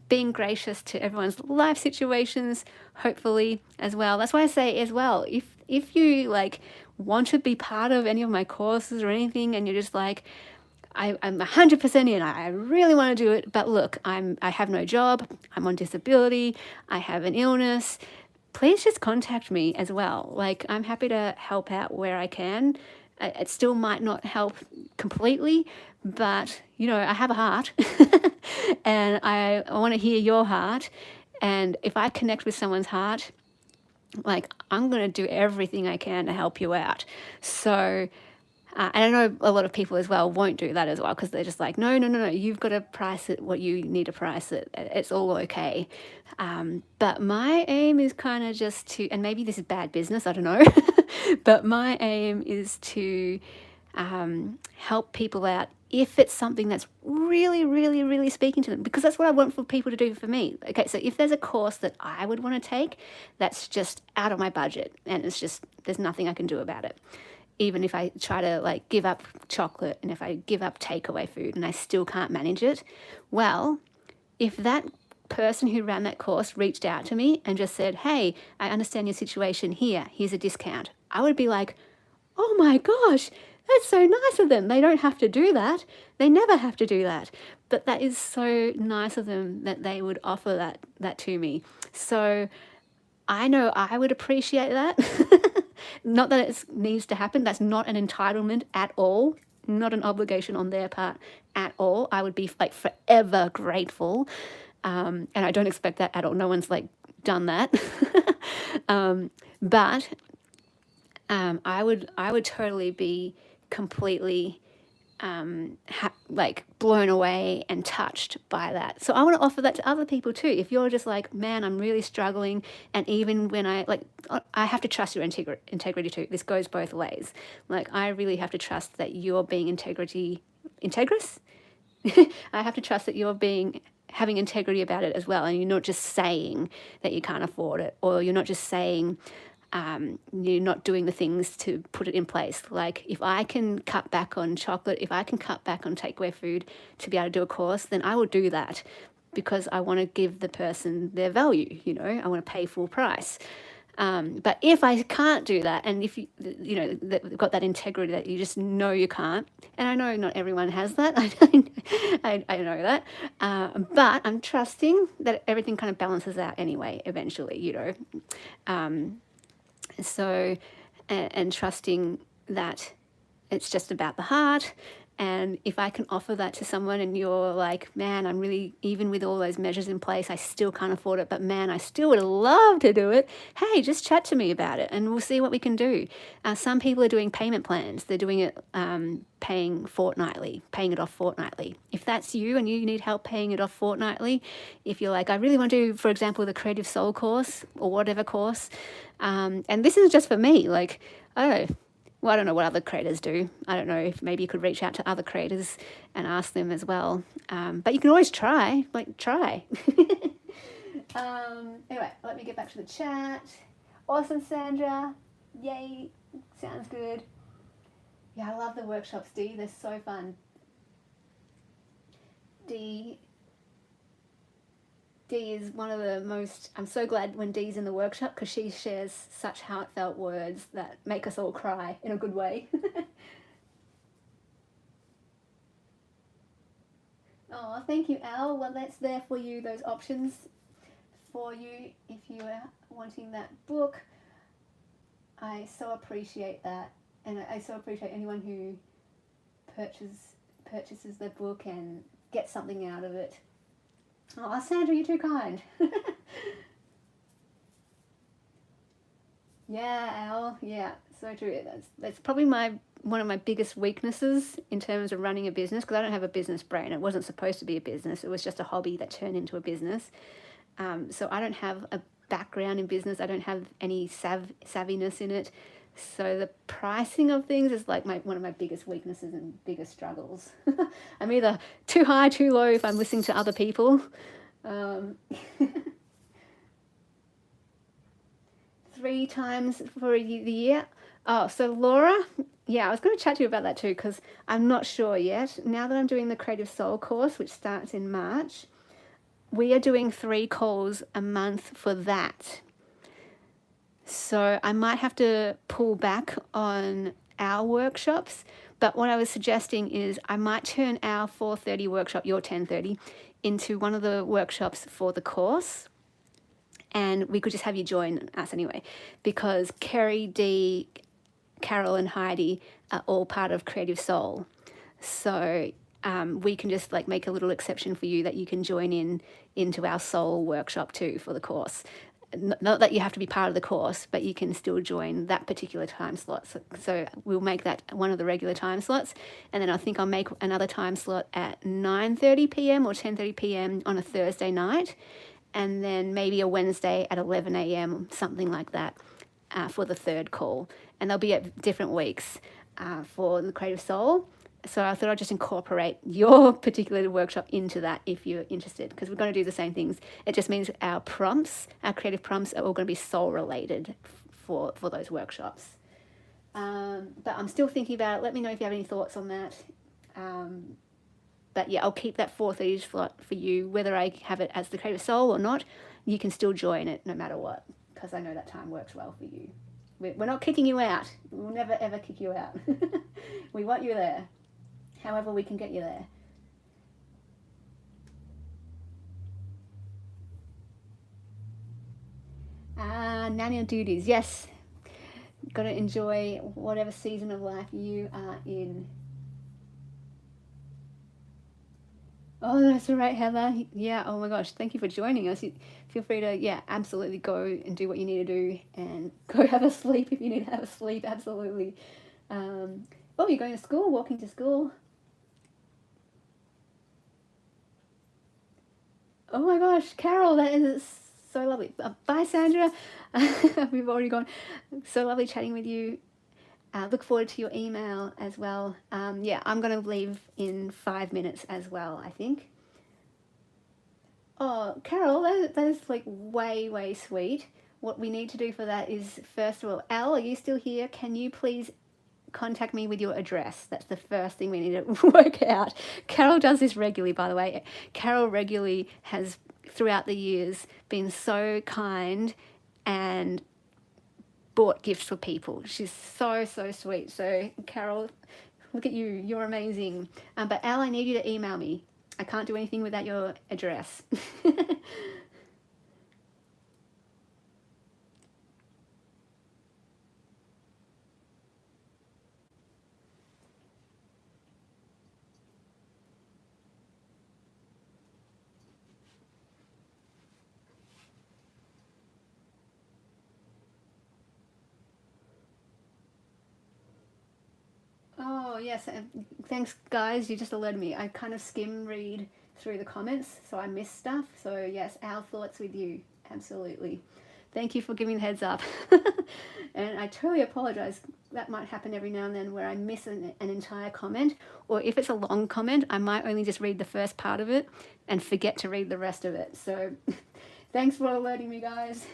A: being gracious to everyone's life situations, hopefully, as well. That's why I say as well, if you like want to be part of any of my courses or anything, and you're just like, I'm 100% in, I really want to do it, but look, I have no job, I'm on disability, I have an illness, please just contact me as well. Like, I'm happy to help out where I can. It still might not help completely, but I have a heart and I want to hear your heart. And if I connect with someone's heart, like, I'm going to do everything I can to help you out. So, and I know a lot of people as well won't do that as well, because they're just like, no, you've got to price it what you need to price it. It's all okay. But my aim is kind of just to, and maybe this is bad business, I don't know, but my aim is to help people out if it's something that's really, really, really speaking to them, because that's what I want for people to do for me. Okay, so if there's a course that I would want to take that's just out of my budget and it's just, there's nothing I can do about it. Even if I try to like give up chocolate and if I give up takeaway food and I still can't manage it, well, if that person who ran that course reached out to me and just said, hey, I understand your situation, here's a discount, I would be like, oh my gosh, that's so nice of them. They don't have to do that. They never have to do that. But that is so nice of them that they would offer that to me. So I know I would appreciate that. Not that it needs to happen. That's not an entitlement at all. Not an obligation on their part at all. I would be like forever grateful. And I don't expect that at all. No one's like done that. But I would totally be completely like blown away and touched by that. So I want to offer that to other people too. If you're just like, man, I'm really struggling, and even when I have to trust your integrity too. This goes both ways. Like, I really have to trust that you're being integrous. I have to trust that you're having integrity about it as well, and you're not just saying that you can't afford it, or you're not just saying you're not doing the things to put it in place. Like, if I can cut back on chocolate, if I can cut back on takeaway food to be able to do a course, then I will do that, because I want to give the person their value. I want to pay full price. But if I can't do that, and if you've got that integrity that you just know you can't, and I know not everyone has that, I know that, but I'm trusting that everything kind of balances out anyway, eventually, So, and trusting that it's just about the heart. And if I can offer that to someone, and you're like, man, I'm really, even with all those measures in place, I still can't afford it, but man, I still would love to do it. Hey, just chat to me about it and we'll see what we can do. Some people are doing payment plans. They're doing it paying it off fortnightly. If that's you and you need help paying it off fortnightly, if you're like, I really want to do, for example, the Creative Soul course or whatever course, and this is just for me, like, I don't know what other creators do. I don't know if maybe you could reach out to other creators and ask them as well. But you can always try. Anyway, let me get back to the chat. Awesome, Sandra. Yay. Sounds good. Yeah, I love the workshops, Dee. They're so fun. Dee is one of the most, I'm so glad when Dee's in the workshop, because she shares such heartfelt words that make us all cry in a good way. Oh, thank you, Al. Well, that's there for you, those options for you if you are wanting that book. I so appreciate that, and I so appreciate anyone who purchases the book and gets something out of it. Oh, Sandra, you're too kind. Yeah, Al. Yeah, so true. That's probably one of my biggest weaknesses in terms of running a business, because I don't have a business brain. It wasn't supposed to be a business. It was just a hobby that turned into a business. So I don't have a background in business. I don't have any savviness in it. So the pricing of things is like one of my biggest weaknesses and biggest struggles. I'm either too high, too low if I'm listening to other people. 3 times for the year. Oh, so Laura, yeah, I was going to chat to you about that too, because I'm not sure yet. Now that I'm doing the Creative Soul course, which starts in March, we are doing 3 calls a month for that. So I might have to pull back on our workshops, but what I was suggesting is I might turn our 4:30 workshop, your 10:30, into one of the workshops for the course, and we could just have you join us anyway, because Kerry, Dee, Carol and Heidi are all part of Creative Soul. So we can just like make a little exception for you that you can join into our soul workshop too for the course. Not that you have to be part of the course, but you can still join that particular time slot. So we'll make that one of the regular time slots. And then I think I'll make another time slot at 9:30 p.m. or 10:30 p.m. on a Thursday night. And then maybe a Wednesday at 11 a.m., something like that, for the 3rd call. And they'll be at different weeks for the Creative Soul. So I thought I'd just incorporate your particular workshop into that if you're interested, because we're going to do the same things. It just means our creative prompts are all going to be soul related for those workshops. But I'm still thinking about it. Let me know if you have any thoughts on that. But yeah, I'll keep that 4:30 slot for you, whether I have it as the Creative Soul or not. You can still join it no matter what, because I know that time works well for you. We're not kicking you out. We'll never ever kick you out. We want you there. However we can get you there. Nanny duties, yes. Got to enjoy whatever season of life you are in. Oh, that's all right, Heather. Yeah, oh my gosh, thank you for joining us. Feel free to, yeah, absolutely go and do what you need to do, and go have a sleep if you need to have a sleep, absolutely. Oh, you're going to school, walking to school. Oh my gosh, Carol, that is so lovely. Bye, Sandra. We've already gone. So lovely chatting with you. Look forward to your email as well. Yeah, I'm going to leave in 5 minutes as well, I think. Oh, Carol, that is like way, way sweet. What we need to do for that is, first of all, Al, are you still here? Can you please contact me with your address? That's the first thing we need to work out. Carol does this regularly, by the way. Carol regularly has, throughout the years, been so kind and bought gifts for people. She's so, so sweet. So, Carol, look at you. You're amazing. But Al, I need you to email me. I can't do anything without your address. Oh, yes. Thanks, guys. You just alerted me. I kind of skim read through the comments, so I miss stuff. So, yes, our thoughts with you. Absolutely. Thank you for giving the heads up. And I totally apologize. That might happen every now and then where I miss an entire comment. Or if it's a long comment, I might only just read the first part of it and forget to read the rest of it. So, thanks for alerting me, guys.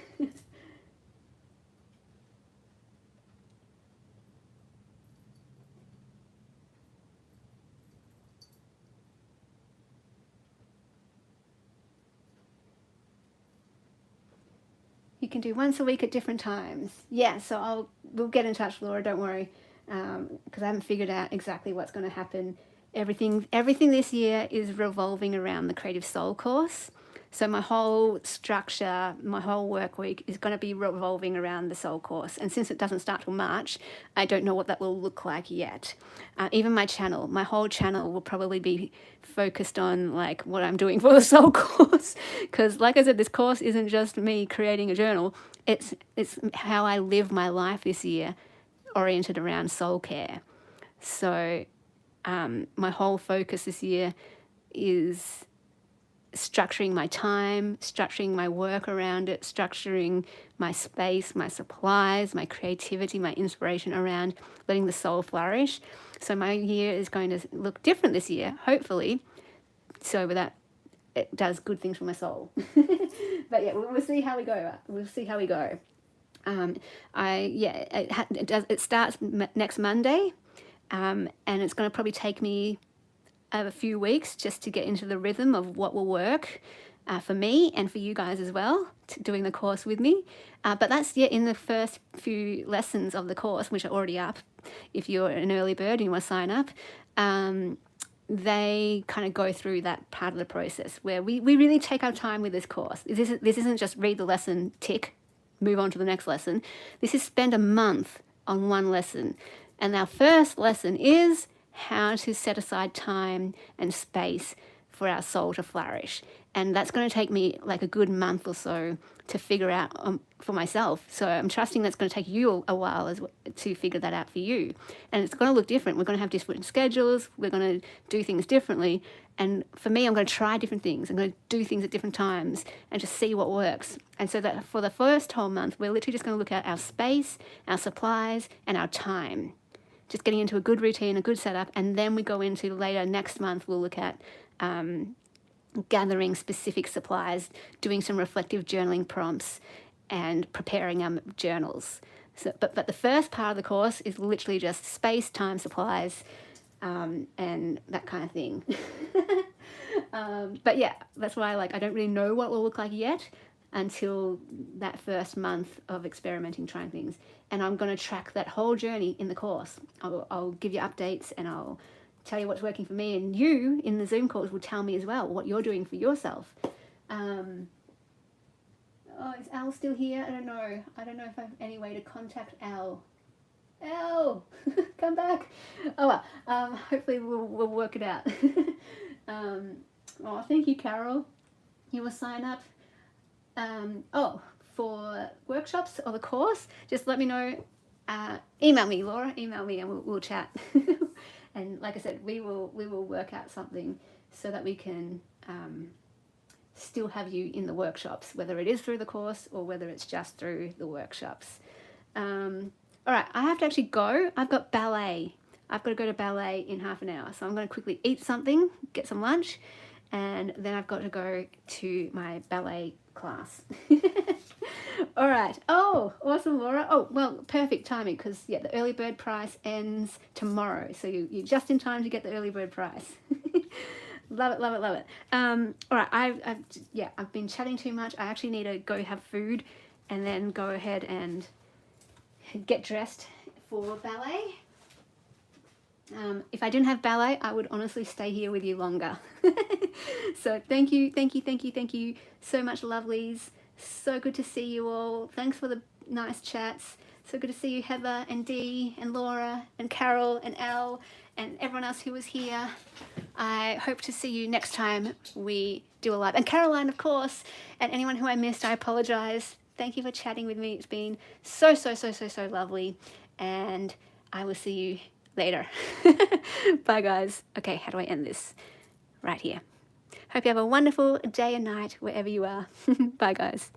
A: You can do once a week at different times. Yeah, so we'll get in touch, Laura. Don't worry, because I haven't figured out exactly what's going to happen. Everything this year is revolving around the Creative Soul course. So my whole structure, my whole work week is going to be revolving around the Soul course. And since it doesn't start till March, I don't know what that will look like yet. Even my whole channel will probably be focused on like what I'm doing for the Soul course. Because like I said, this course isn't just me creating a journal. It's how I live my life this year, oriented around soul care. So my whole focus this year is structuring my time, structuring my work around it, structuring my space, my supplies, my creativity, my inspiration around letting the soul flourish. So my year is going to look different this year, hopefully, so that it does good things for my soul. But yeah, we'll see how we go. We'll see how we go. It starts next Monday, and it's going to probably take me a few weeks just to get into the rhythm of what will work for me and for you guys as well, doing the course with me. But that's in the first few lessons of the course, which are already up. If you're an early bird and you want to sign up, they kind of go through that part of the process where we really take our time with this course. This isn't just read the lesson, tick, move on to the next lesson. This is spend a month on one lesson. And our first lesson is how to set aside time and space for our soul to flourish. And that's going to take me like a good month or so to figure out for myself. So I'm trusting that's going to take you a while to figure that out for you. And it's going to look different. We're going to have different schedules. We're going to do things differently. And for me, I'm going to try different things. I'm going to do things at different times and just see what works. And so that for the first whole month, we're literally just going to look at our space, our supplies, and our time. Just getting into a good routine, a good setup, and then we go into later next month, we'll look at gathering specific supplies, doing some reflective journaling prompts, and preparing journals. So, but the first part of the course is literally just space, time, supplies, and that kind of thing. But yeah, that's why I don't really know what it will look like yet until that first month of experimenting, trying things. And I'm going to track that whole journey in the course. I'll give you updates and I'll tell you what's working for me, and you in the Zoom calls will tell me as well what you're doing for yourself. Is Al still here? I don't know if I have any way to contact Al. Al, come back. Oh well, hopefully we'll work it out. Thank you, Carol. You will sign up for workshops or the course. Just let me know. Email me, Laura. Email me, and we'll chat. And like I said, we will work out something so that we can still have you in the workshops, whether it is through the course or whether it's just through the workshops. All right, I have to actually go. I've got ballet. I've got to go to ballet in half an hour. So I'm going to quickly eat something, get some lunch, and then I've got to go to my ballet class. All right. Oh, awesome, Laura. Oh, well, perfect timing because, yeah, the early bird price ends tomorrow. So you're just in time to get the early bird price. Love it, love it, love it. All right, I've been chatting too much. I actually need to go have food and then go ahead and get dressed for ballet. If I didn't have ballet, I would honestly stay here with you longer. So thank you so much, lovelies. So good to see you all. Thanks for the nice chats. So good to see you, Heather and Dee and Laura and Carol and Elle and everyone else who was here. I hope to see you next time we do a live. And Caroline, of course, and anyone who I missed, I apologize. Thank you for chatting with me. It's been so lovely. And I will see you later. Bye, guys. Okay, how do I end this? Right here. Hope you have a wonderful day and night wherever you are. Bye, guys.